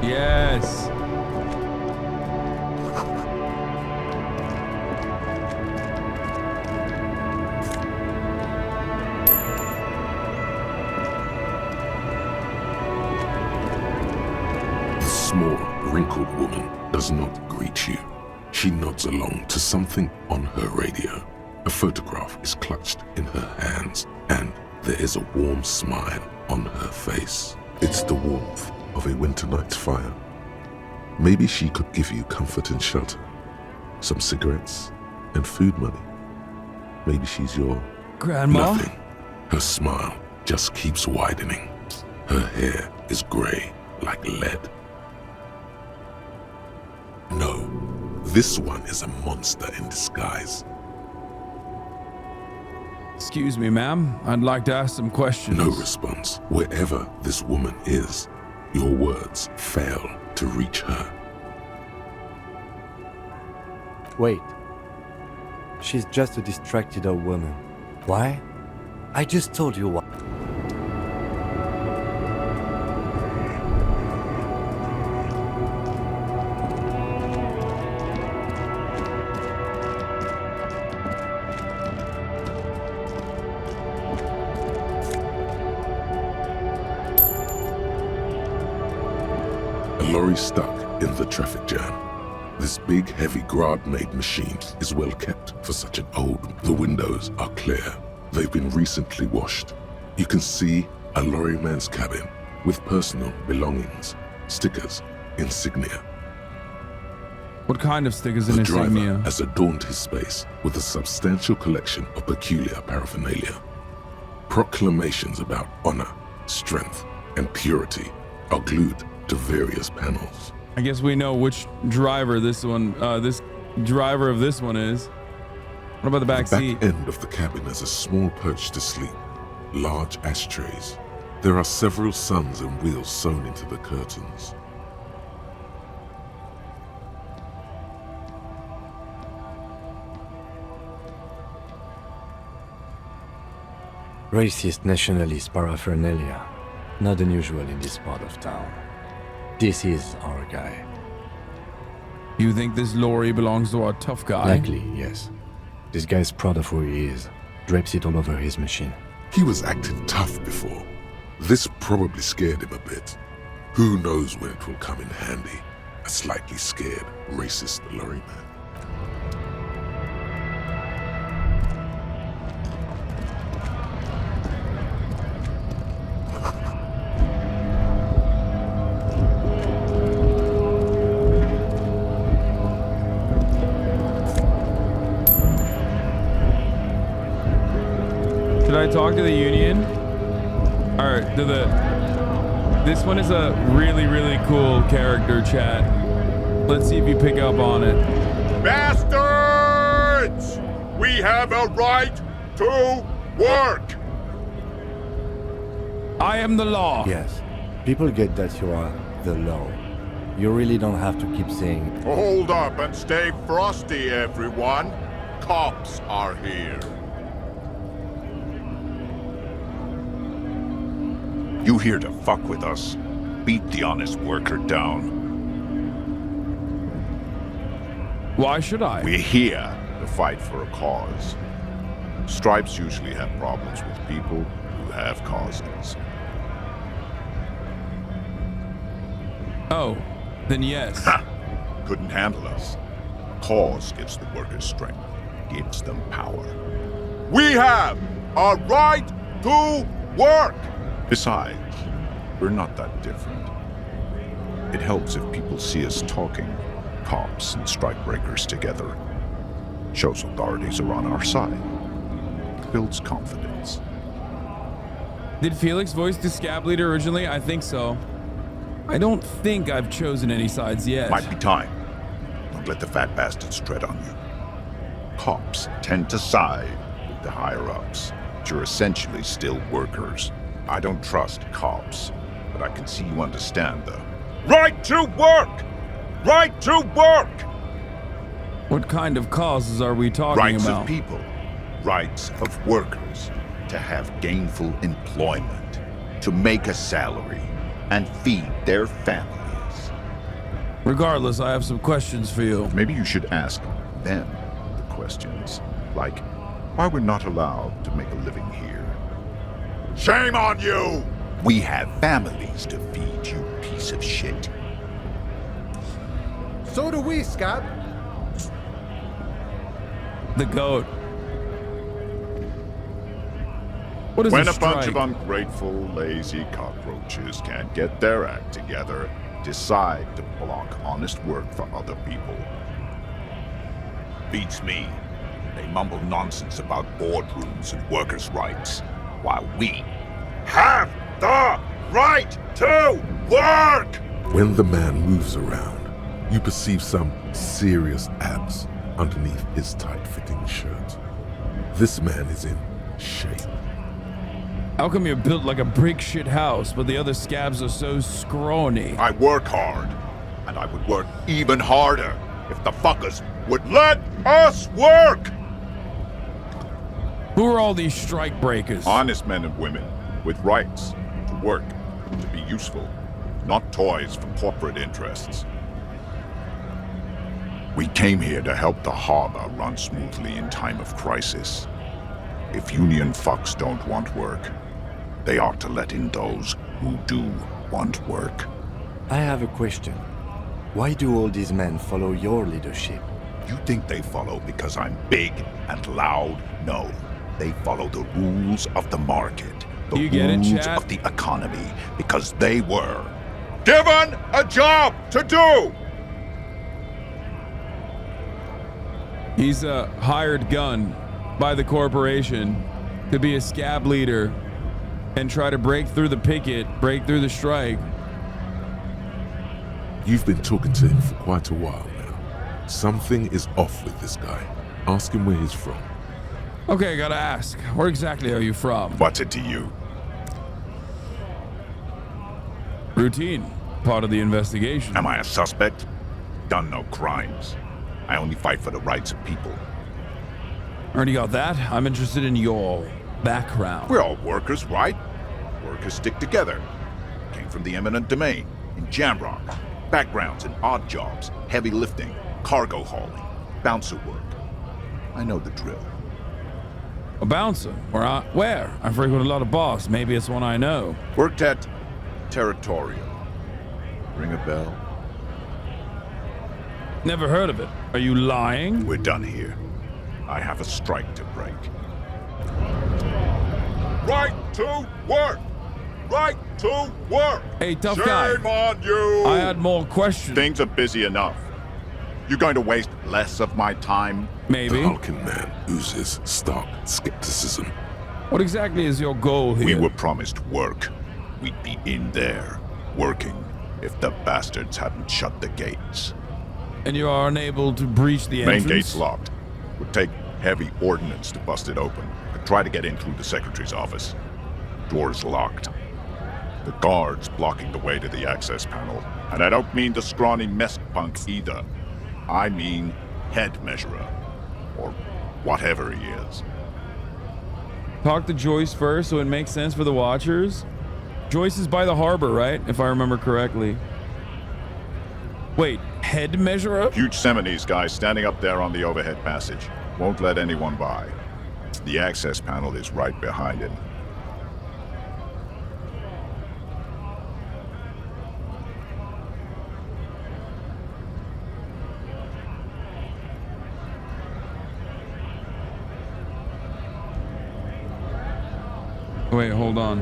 Yes. The small, wrinkled woman does not greet you. She nods along to something on her radio. A photograph is clutched in her hands, and there is a warm smile on her face. It's the warmth of a winter night's fire. Maybe she could give you comfort and shelter, some cigarettes and food money. Maybe she's your Grandma? nothing. Her smile just keeps widening. Her hair is gray like lead. No, this one is a monster in disguise. Excuse me, ma'am. I'd like to ask some questions. No response. Wherever this woman is, your words fail to reach her. Wait. She's just a distracted old woman. Why? I just told you why. A lorry stuck in the traffic jam. This big, heavy Grad-made machine is well kept for such an old. The windows are clear. They've been recently washed. You can see a lorryman's cabin with personal belongings, stickers, insignia. What kind of stickers and The insignia? driver has adorned his space with a substantial collection of peculiar paraphernalia. Proclamations about honor, strength, and purity are glued to various panels. I guess we know which driver this driver of this one is. What about the back The seat? back end of the cabin has a small perch to sleep, large ashtrays. There are several suns and wheels sewn into the curtains. Racist nationalist paraphernalia. Not unusual in this part of town. This is our guy. You think this lorry belongs to our tough guy? Likely, yes. This guy's proud of who he is. drapes it all over his machine. He was acting tough before. This probably scared him a bit. Who knows when it will come in handy? A slightly scared, racist lorry man. Should I talk to the union? Alright, this one is a really, really cool character, chat. Let's see if you pick up on it. Bastards! We have a right to work! I am the law. Yes, people get that you are the law. You really don't have to keep saying, Hold up and stay frosty, everyone. Cops are here. You here to fuck with us? Beat the honest worker down. Why should I? We're here to fight for a cause. Stripes usually have problems with people who have causes. Oh, then yes. Ha! Couldn't handle us. Cause gives the workers strength, gives them power. We have a right to work! Besides, we're not that different. It helps if people see us talking, cops and strikebreakers together. Shows authorities are on our side. Builds confidence. Did Felix voice the scab leader originally? I think so. I don't think I've chosen any sides yet. Might be time. Don't let the fat bastards tread on you. Cops tend to side with the higher-ups, but you're essentially still workers. I don't trust cops, but I can see you understand the right to work! Right to work! What kind of causes are we talking Rights about? of people, rights of workers, to have gainful employment, to make a salary, and feed their families. Regardless, I have some questions for you. Maybe you should ask them the questions, like why we're not allowed to make a living here. Shame on you! We have families to feed, you piece of shit. So do we, Scott. The goat. What is When a a bunch strike? of ungrateful, lazy cockroaches can't get their act together, decide to block honest work for other people. Beats me. They mumble nonsense about boardrooms and workers' rights, while we have the right to work! When the man moves around, you perceive some serious abs underneath his tight-fitting shirt. This man is in shape. How come you're built like a brick shit house, but the other scabs are so scrawny? I work hard, and I would work even harder if the fuckers would let us work! Who are all these strike breakers? Honest men and women with rights to work, to be useful, not toys for corporate interests. We came here to help the harbor run smoothly in time of crisis. If union fucks don't want work, they ought to let in those who do want work. I have a question. Why do all these men follow your leadership? You think they follow because I'm big and loud? No. They follow the rules of the market, the You get it, rules chat? of the economy, because they were given a job to do! He's a hired gun by the corporation to be a scab leader and try to break through the picket, break through the strike. You've been talking to him for quite a while now. Something is off with this guy. Ask him where he's from. Okay, I gotta ask, where exactly are you from? What's it to you? Routine, part of the investigation. Am I a suspect? Done no crimes. I only fight for the rights of people. Already got that. I'm interested in your background. We're all workers, right? Workers stick together. Came from the eminent domain, in Jamrock. Backgrounds in odd jobs, heavy lifting, cargo hauling, bouncer work. I know the drill. A bouncer? Where? I frequent a lot of bars. Maybe it's one I know. Worked at Territorial. Ring a bell? Never heard of it. Are you lying? We're done here. I have a strike to break. Right to work! Right to work! Hey, tough guy. Shame on you! I had more questions. Things are busy enough. You going to waste less of my time? Maybe. The hulking man oozes stark skepticism. What exactly is your goal here? We were promised work. We'd be in there, working, if the bastards hadn't shut the gates. And you are unable to breach the entrance? Main gate's locked. Would take heavy ordnance to bust it open. Could try to get in through the secretary's office. Door's locked. The guard's blocking the way to the access panel. And I don't mean the scrawny mess punk either. I mean head measurer. Or whatever he is. Talk to Joyce first so it makes sense for the Watchers. Joyce is by the harbor, right? If I remember correctly. Wait, head measurer? Huge Seminese guy standing up there on the overhead passage. Won't let anyone by. The access panel is right behind him. Wait, hold on.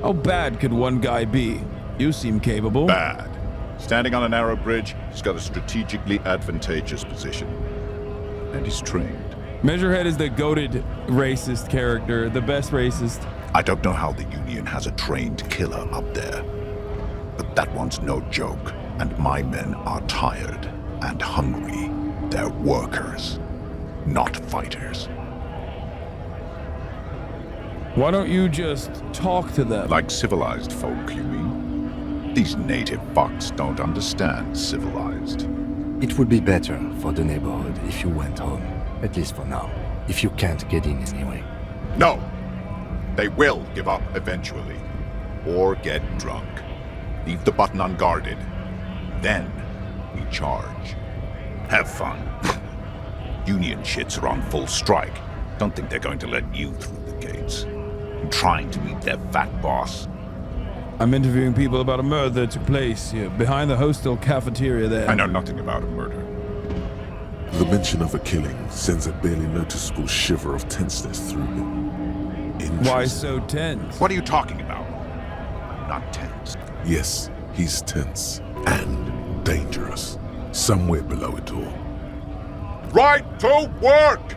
How bad could one guy be? You seem capable. Bad. Standing on a narrow bridge, he's got a strategically advantageous position. And he's trained. Measurehead is the goated racist character, the best racist. I don't know how the Union has a trained killer up there. But that one's no joke. And my men are tired and hungry. They're workers, not fighters. Why don't you just talk to them? Like civilized folk, you mean? These native fucks don't understand civilized. It would be better for the neighborhood if you went home, at least for now, if you can't get in anyway. No! They will give up eventually. Or get drunk. Leave the button unguarded. Then we charge. Have fun. Union shits are on full strike. Don't think they're going to let you through the gates. I'm trying to meet their fat boss. I'm interviewing people about a murder that took place here, behind the hostel cafeteria there. I know nothing about a murder. The mention of a killing sends a barely noticeable shiver of tenseness through him. Why so tense? What are you talking about? I'm not tense. Yes, he's tense. And dangerous. Somewhere below it all. Right to work!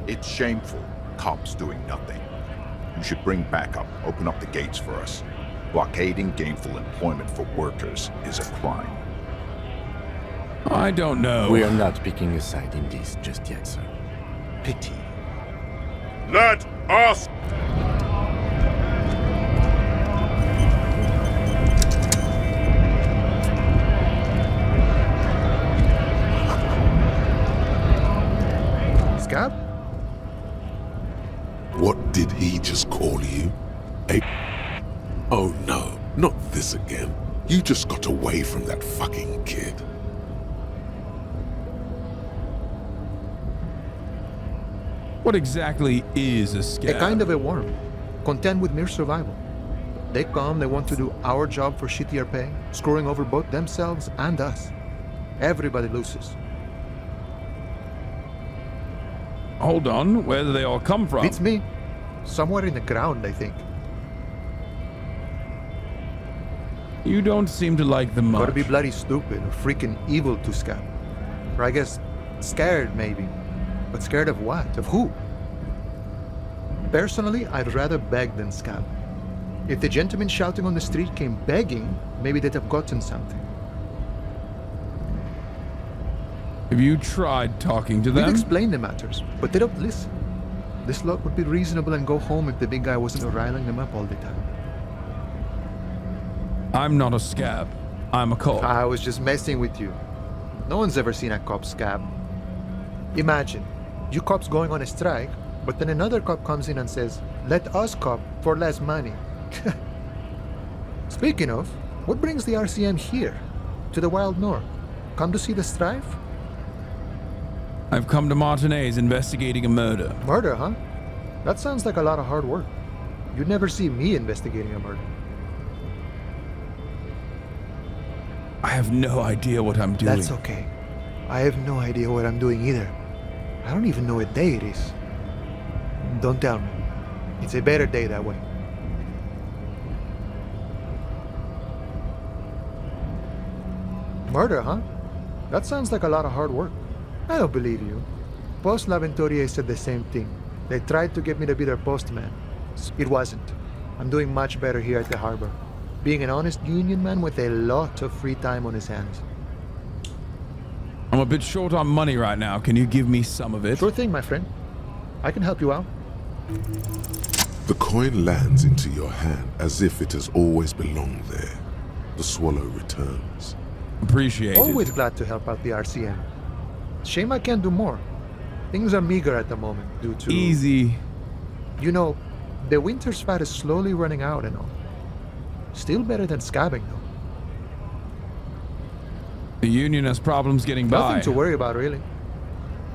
It's shameful. Cops doing nothing. You should bring backup. Open up the gates for us. Blockading gainful employment for workers is a crime. I don't know. We are not picking a side in this just yet, sir. Pity. Let us... Scab? What did he just call you? Oh no, not this again. You just got away from that fucking kid. What exactly is a scab? A kind of a worm, content with mere survival. They come, they want to do our job for shittier pay, screwing over both themselves and us. Everybody loses. Hold on, where do they all come from? It's me. Somewhere in the ground, I think. You don't seem to like them much. Gotta be bloody stupid or freaking evil to Scab. Or I guess scared, maybe. But scared of what? Of who? Personally, I'd rather beg than Scab. If the gentleman shouting on the street came begging, maybe they'd have gotten something. Have you tried talking to them? We've explained the matters, but they don't listen. This lot would be reasonable and go home if the big guy wasn't riling them up all the time. I'm not a scab. I'm a cop. I was just messing with you. No one's ever seen a cop scab. Imagine, you cops going on a strike, but then another cop comes in and says, "Let us cop for less money." Speaking of, What brings the RCM here? To the Wild North? Come to see the strife? I've come to Martinez investigating a murder. Murder, huh? That sounds like a lot of hard work. You'd never see me investigating a murder. I have no idea what I'm doing. That's okay. I have no idea what I'm doing either. I don't even know what day it is. Don't tell me. It's a better day that way. Murder, huh? That sounds like a lot of hard work. I don't believe you. Post L'Aventurier said the same thing. They tried to get me to be their postman. It wasn't. I'm doing much better here at the harbor. Being an honest union man with a lot of free time on his hands. I'm a bit short on money right now. Can you give me some of it? Sure thing, my friend. I can help you out. The coin lands into your hand as if it has always belonged there. The swallow returns. Appreciate it. Always glad to help out the RCM. Shame I can't do more. Things are meager at the moment due to... Easy. You know, the winter's fat is slowly running out and all. Still better than scabbing, though. The Union has problems getting by. Nothing to worry about, really.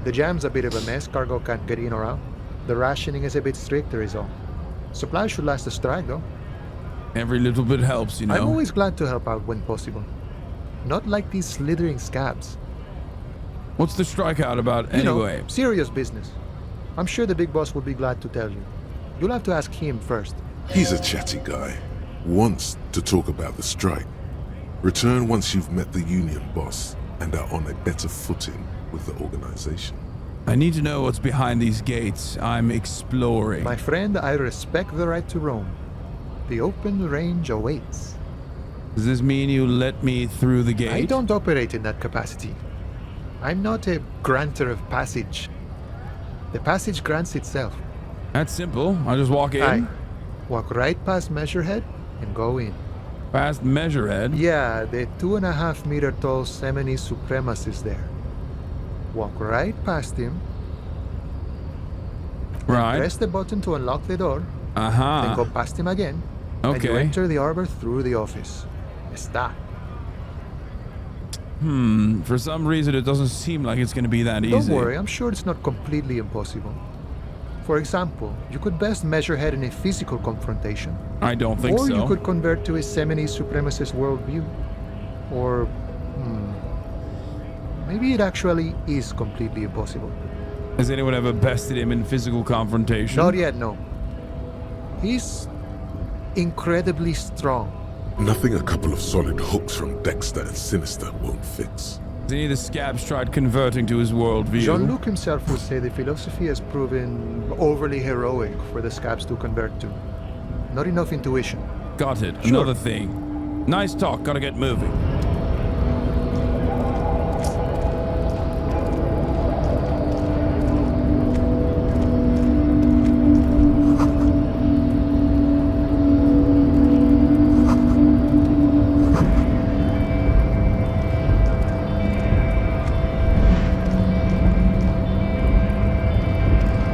The jam's a bit of a mess. Cargo can't get in or out. The rationing is a bit stricter is all. Supplies should last the strike, though. Every little bit helps, you know. I'm always glad to help out when possible. Not like these slithering scabs. What's the strikeout about anyway? You know, serious business. I'm sure the big boss will be glad to tell you. You'll have to ask him first. He's a chatty guy. Wants to talk about the strike. Return once you've met the union boss and are on a better footing with the organization. I need to know what's behind these gates. I'm exploring. My friend, I respect the right to roam. The open range awaits. Does this mean you let me through the gate? I don't operate in that capacity. I'm not a granter of passage. The passage grants itself. That's simple. I just walk in. Aye. Walk right past Measurehead and go in. Past Measurehead? Yeah, the 2.5 meter tall Semini supremacist there. Walk right past him. Right. Press the button to unlock the door. Uh-huh. Then go past him again. And you Okay. enter the arbor through the office. Está. For some reason, it doesn't seem like it's going to be that easy. Don't worry, I'm sure it's not completely impossible. For example, you could best Measurehead in a physical confrontation. I don't think so. Or you could convert to a Semini supremacist worldview. Or... maybe it actually is completely impossible. Has anyone ever bested him in physical confrontation? Not yet, no. He's incredibly strong. Nothing a couple of solid hooks from Dexter and Sinister won't fix. Has any of the scabs tried converting to his worldview? Jean-Luc himself would say the philosophy has proven overly heroic for the scabs to convert to. Not enough intuition. Got it. Sure. Another thing. Nice talk. Gotta get moving.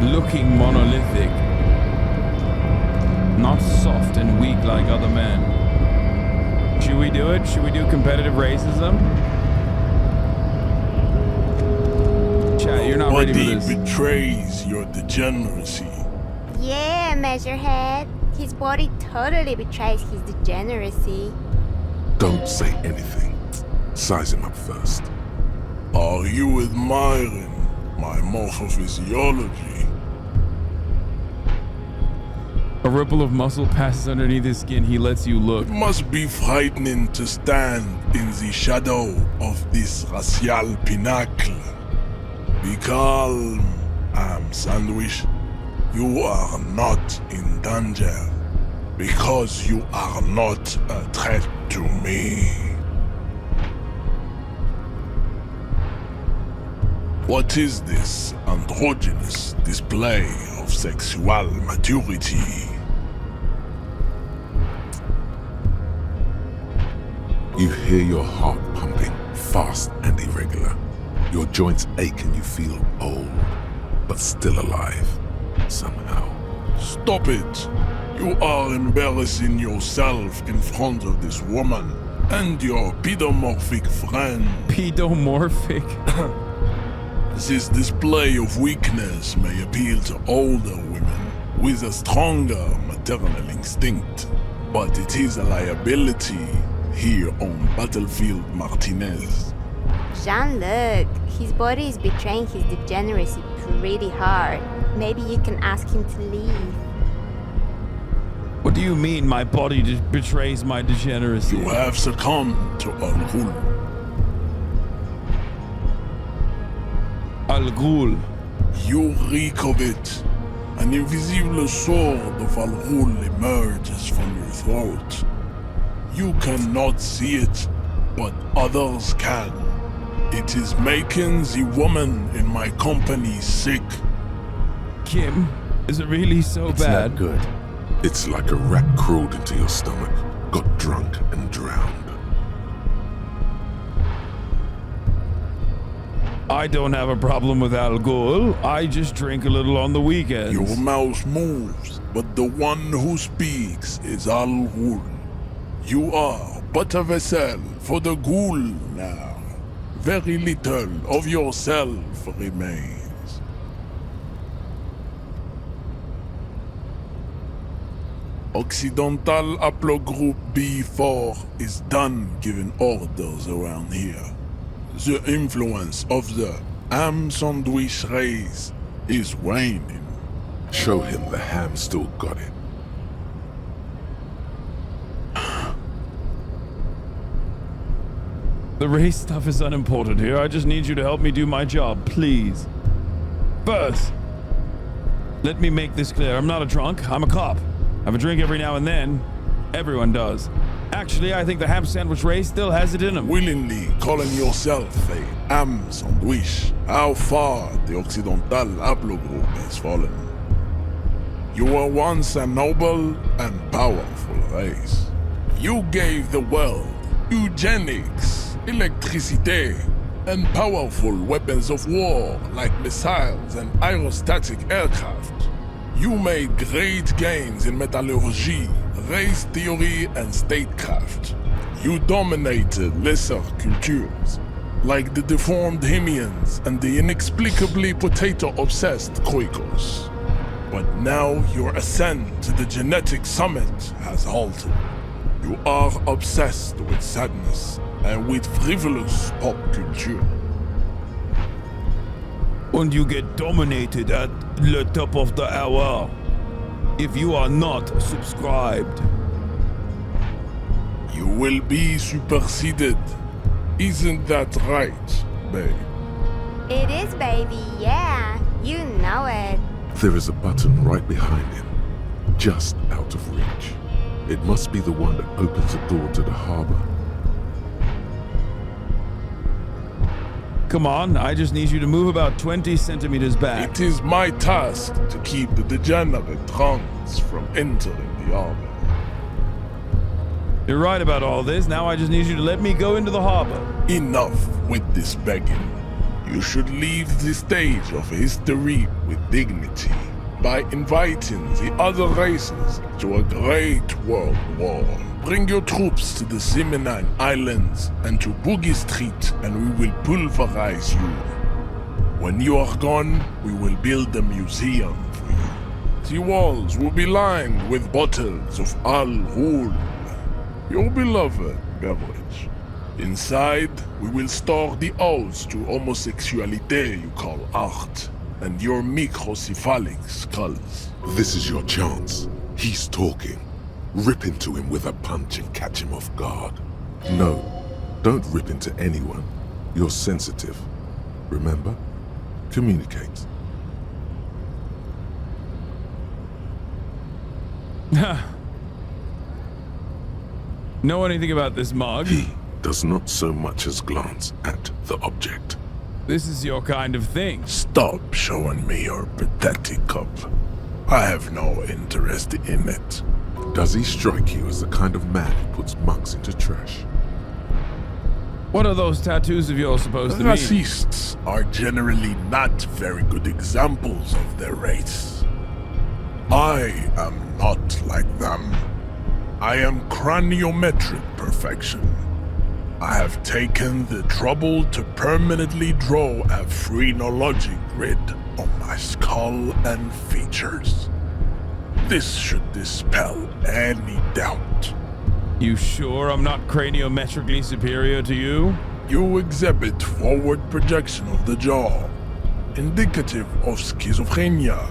Looking monolithic. Not soft and weak like other men. Should we do it? Should we do competitive racism? Chat, you're not ready for this. Body betrays your degeneracy. Yeah, Measurehead. His body totally betrays his degeneracy. Don't say anything. Size him up first. Are you admiring my morphophysiology? A ripple of muscle passes underneath his skin. He lets you look. It must be frightening to stand in the shadow of this racial pinnacle. Be calm, Am Sandwich. You are not in danger because you are not a threat to me. What is this androgynous display of sexual maturity? You hear your heart pumping, fast and irregular. Your joints ache and you feel old, but still alive, somehow. Stop it! You are embarrassing yourself in front of this woman. and your pedomorphic friend. Pedomorphic? This display of weakness may appeal to older women with a stronger maternal instinct, but it is a liability here on Battlefield Martinez. Jean-Luc, his body is betraying his degeneracy pretty hard. Maybe you can ask him to leave. What do you mean my body betrays my degeneracy? You have succumbed to Al Ghul. Al Ghul. You reek of it. An invisible sword of Al Ghul emerges from your throat. You cannot see it, but others can. It is making the woman in my company sick. Kim, is it really so It's bad? not good. It's like a rat crawled into your stomach, got drunk and drowned. I don't have a problem with Al Ghul. I just drink a little on the weekends. Your mouth moves, but the one who speaks is Al Ghul. You are but a vessel for the Ghul now. Very little of yourself remains. Occidental Haplogroup B4 is done giving orders around here. The influence of the ham sandwich race is waning. Show him the ham still got it. The race stuff is unimportant here. I just need you to help me do my job, please. First, let me make this clear. I'm not a drunk. I'm a cop. I have a drink every now and then. Everyone does. Actually, I think the ham sandwich race still has it in them. Willingly calling yourself a ham sandwich, how far the Occidental Haplogroup has fallen. You were once a noble and powerful race. You gave the world eugenics, electricity, and powerful weapons of war like missiles and aerostatic aircraft. You made great gains in metallurgy, race theory, and statecraft. You dominated lesser cultures, like the deformed Hemians and the inexplicably potato-obsessed Quakers. But now your ascent to the genetic summit has halted. You are obsessed with sadness and with frivolous pop culture. And you get dominated at the top of the hour if you are not subscribed. You will be superseded. Isn't that right, babe? It is, baby, yeah. You know it. There is a button right behind him, just out of reach. It must be the one that opens the door to the harbor. Come on, I just need you to move about 20 centimeters back. It is my task to keep the degenerate drunks from entering the harbor. You're right about all this. Now I just need you to let me go into the harbor. Enough with this begging. You should leave the stage of history with dignity by inviting the other races to a great world war. Bring your troops to the Simonine Islands and to Boogie Street, and we will pulverize you. When you are gone, we will build a museum for you. The walls will be lined with bottles of Al Ghul, your beloved beverage. Inside, we will store the odes to homosexuality you call art, and your microcephalic skulls. This is your chance. He's talking. Rip into him with a punch and catch him off guard. No, don't rip into anyone. You're sensitive. Remember? Communicate. Know anything about this mug? He does not so much as glance at the object. This is your kind of thing. Stop showing me your pathetic cup. I have no interest in it. Does he strike you as the kind of man who puts mugs into trash? What are those tattoos of yours supposed to mean? Racists are generally not very good examples of their race. I am not like them. I am craniometric perfection. I have taken the trouble to permanently draw a phrenology grid on my skull and features. This should dispel any doubt. You sure I'm not craniometrically superior to you? You exhibit forward projection of the jaw, indicative of schizophrenia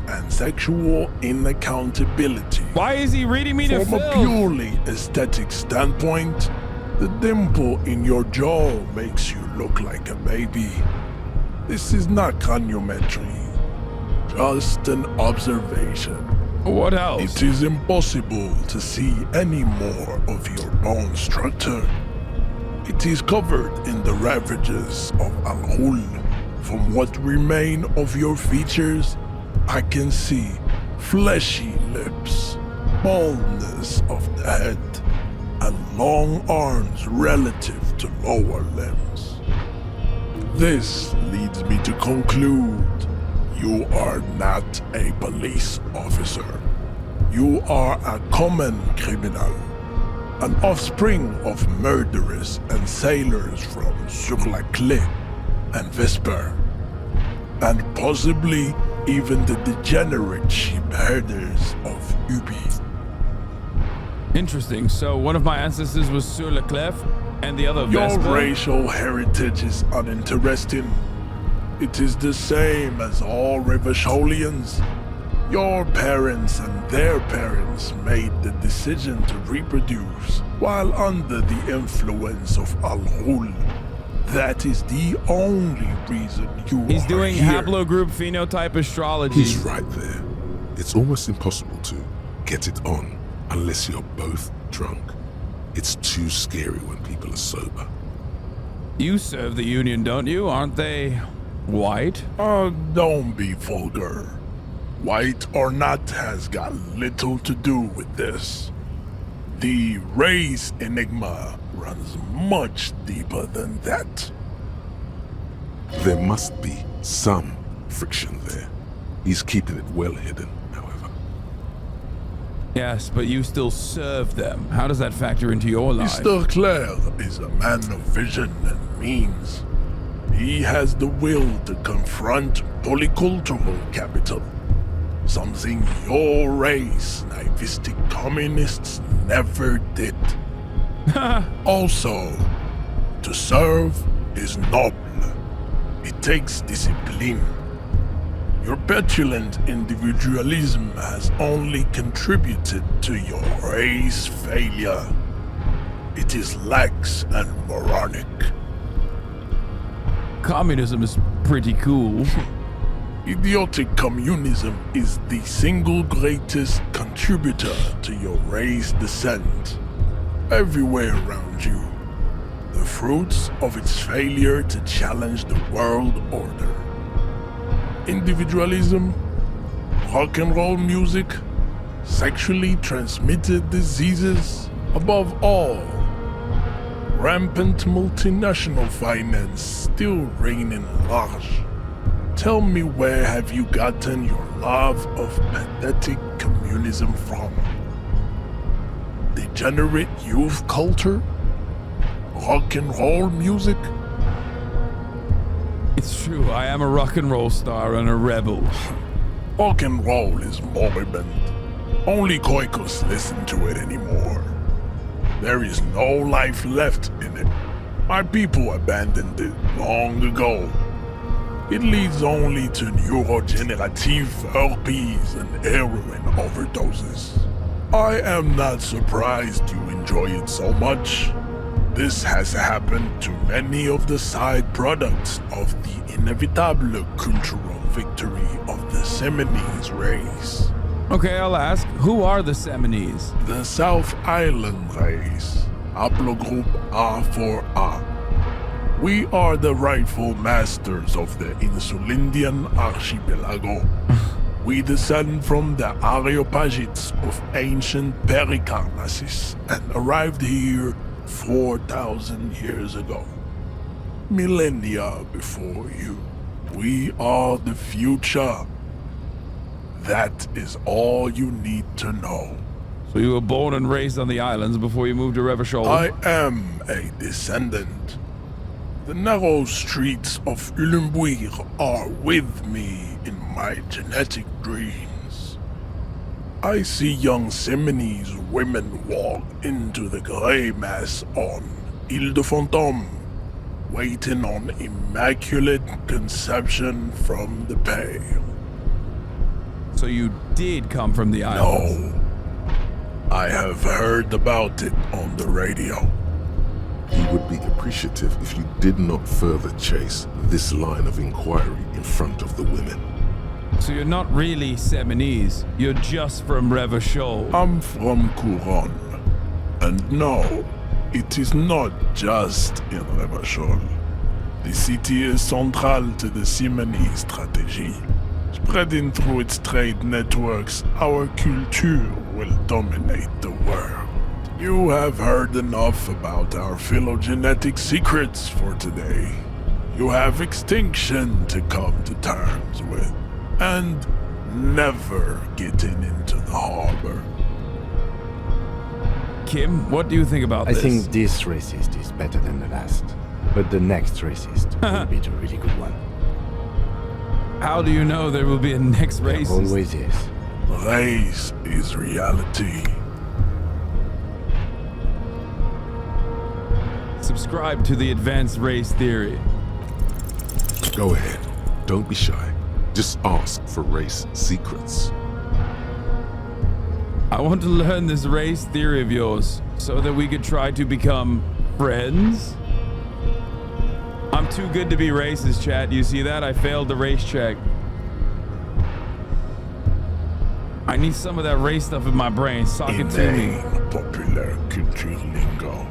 and sexual inaccountability. Why is he reading me to From a filth? purely aesthetic standpoint, the dimple in your jaw makes you look like a baby. This is not craniometry, just an observation. What else? It is impossible to see any more of your bone structure. It is covered in the ravages of Al-Hul. From what remain of your features, I can see fleshy lips, baldness of the head, and long arms relative to lower limbs. This leads me to conclude you are not a police officer. You are a common criminal, an offspring of murderers and sailors from Sur-la-Clé and Vesper, and possibly even the degenerate sheep herders of Ubi. Interesting. So one of my ancestors was Sur la Clef and the other Your Vespa? racial heritage is uninteresting. It is the same as all Revacholians. Your parents and their parents made the decision to reproduce while under the influence of Al-Hul. That is the only reason you He's are doing here. haplogroup phenotype astrology. He's right there. It's almost impossible to get it on unless you're both drunk. It's too scary when people are sober. You serve the Union, don't you? Aren't they white? Don't be vulgar. White or not has got little to do with this. The race enigma runs much deeper than that. There must be some friction there. He's keeping it well hidden, however. Yes, but you still serve them. How does that factor into your life? Mr. Clare is a man of vision and means. He has the will to confront polycultural capital. Something your race, naivistic communists, never did. Also, to serve is noble. It takes discipline. Your petulant individualism has only contributed to your race failure. It is lax and moronic. Communism is pretty cool. Idiotic communism is the single greatest contributor to your race descent. Everywhere around you, the fruits of its failure to challenge the world order. Individualism, rock and roll music, sexually transmitted diseases, above all, rampant multinational finance still reigning large. Tell me, where have you gotten your love of pathetic communism from? Degenerate youth culture? Rock and roll music? It's true, I am a rock and roll star and a rebel. Rock and roll is moribund. Only Koikos listen to it anymore. There is no life left in it. My people abandoned it long ago. It leads only to neurodegenerative herpes and heroin overdoses. I am not surprised you enjoy it so much. This has happened to many of the side products of the inevitable cultural victory of the Seminoles race. Okay, I'll ask, who are the Seminoles? The South Island race, haplogroup A4A. We are the rightful masters of the Insulindian archipelago. We descend from the Areopagites of ancient Pericarnassus and arrived here 4,000 years ago. Millennia before you. We are the future. That is all you need to know. So you were born and raised on the islands before you moved to Revachol? I am a descendant. The narrow streets of Ulimbuir are with me in my genetic dreams. I see young Seminese women walk into the grey mass on Ile de Fantôme, waiting on immaculate conception from the pale. So you did come from the islands? No. I have heard about it on the radio. He would be appreciative if you did not further chase this line of inquiry in front of the women. So you're not really Seminese, you're just from Revachol. I'm from Couronne. And no, it is not just in Revachol. The city is central to the Simonese strategy. Spreading through its trade networks, our culture will dominate the world. You have heard enough about our phylogenetic secrets for today. You have extinction to come to terms with, and never getting into the harbor. Kim, what do you think about this? I think this racist is better than the last, but the next racist will be the really good one. How do you know there will be a next racist? There always is. Race is reality. Subscribe to the advanced race theory. Go ahead. Don't be shy. Just ask for race secrets. I want to learn this race theory of yours so that we could try to become friends. I'm too good to be racist, chat. You see that? I failed the race check. I need some of that race stuff in my brain. Sock it to me. Popular culture lingo.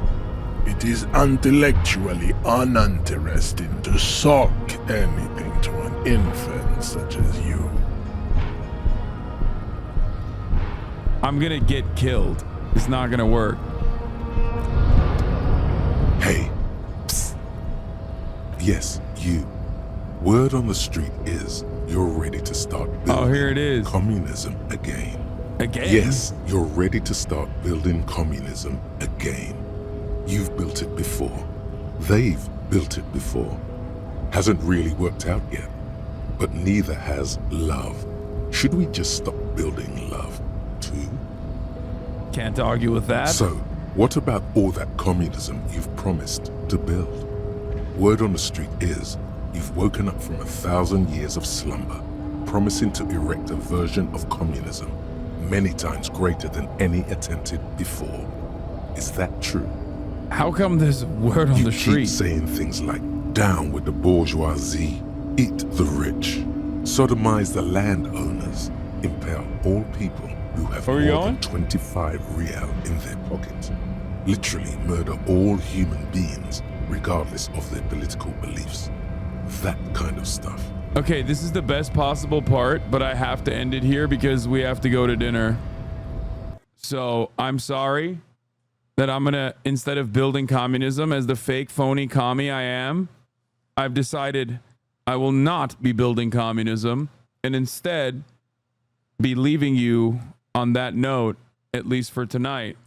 It is intellectually uninteresting to sock anything to an infant such as you. I'm gonna get killed. It's not gonna work. Hey. Psst. Yes, you. Word on the street is you're ready to start building here it is. Communism again. Again? Yes, you're ready to start building communism again. You've built it before. They've built it before. Hasn't really worked out yet. But neither has love. Should we just stop building love, too? Can't argue with that. So, what about all that communism you've promised to build? Word on the street is you've woken up from 1,000 years of slumber, promising to erect a version of communism many times greater than any attempted before. Is that true? How come there's word on the street? You keep saying things like, down with the bourgeoisie, eat the rich, sodomize the landowners, impale all people who have more than 25 real in their pocket, literally murder all human beings regardless of their political beliefs. That kind of stuff. Okay, this is the best possible part, but I have to end it here because we have to go to dinner. So I'm sorry that I'm gonna, instead of building communism as the fake phony commie I am, I've decided I will not be building communism and instead be leaving you on that note, at least for tonight.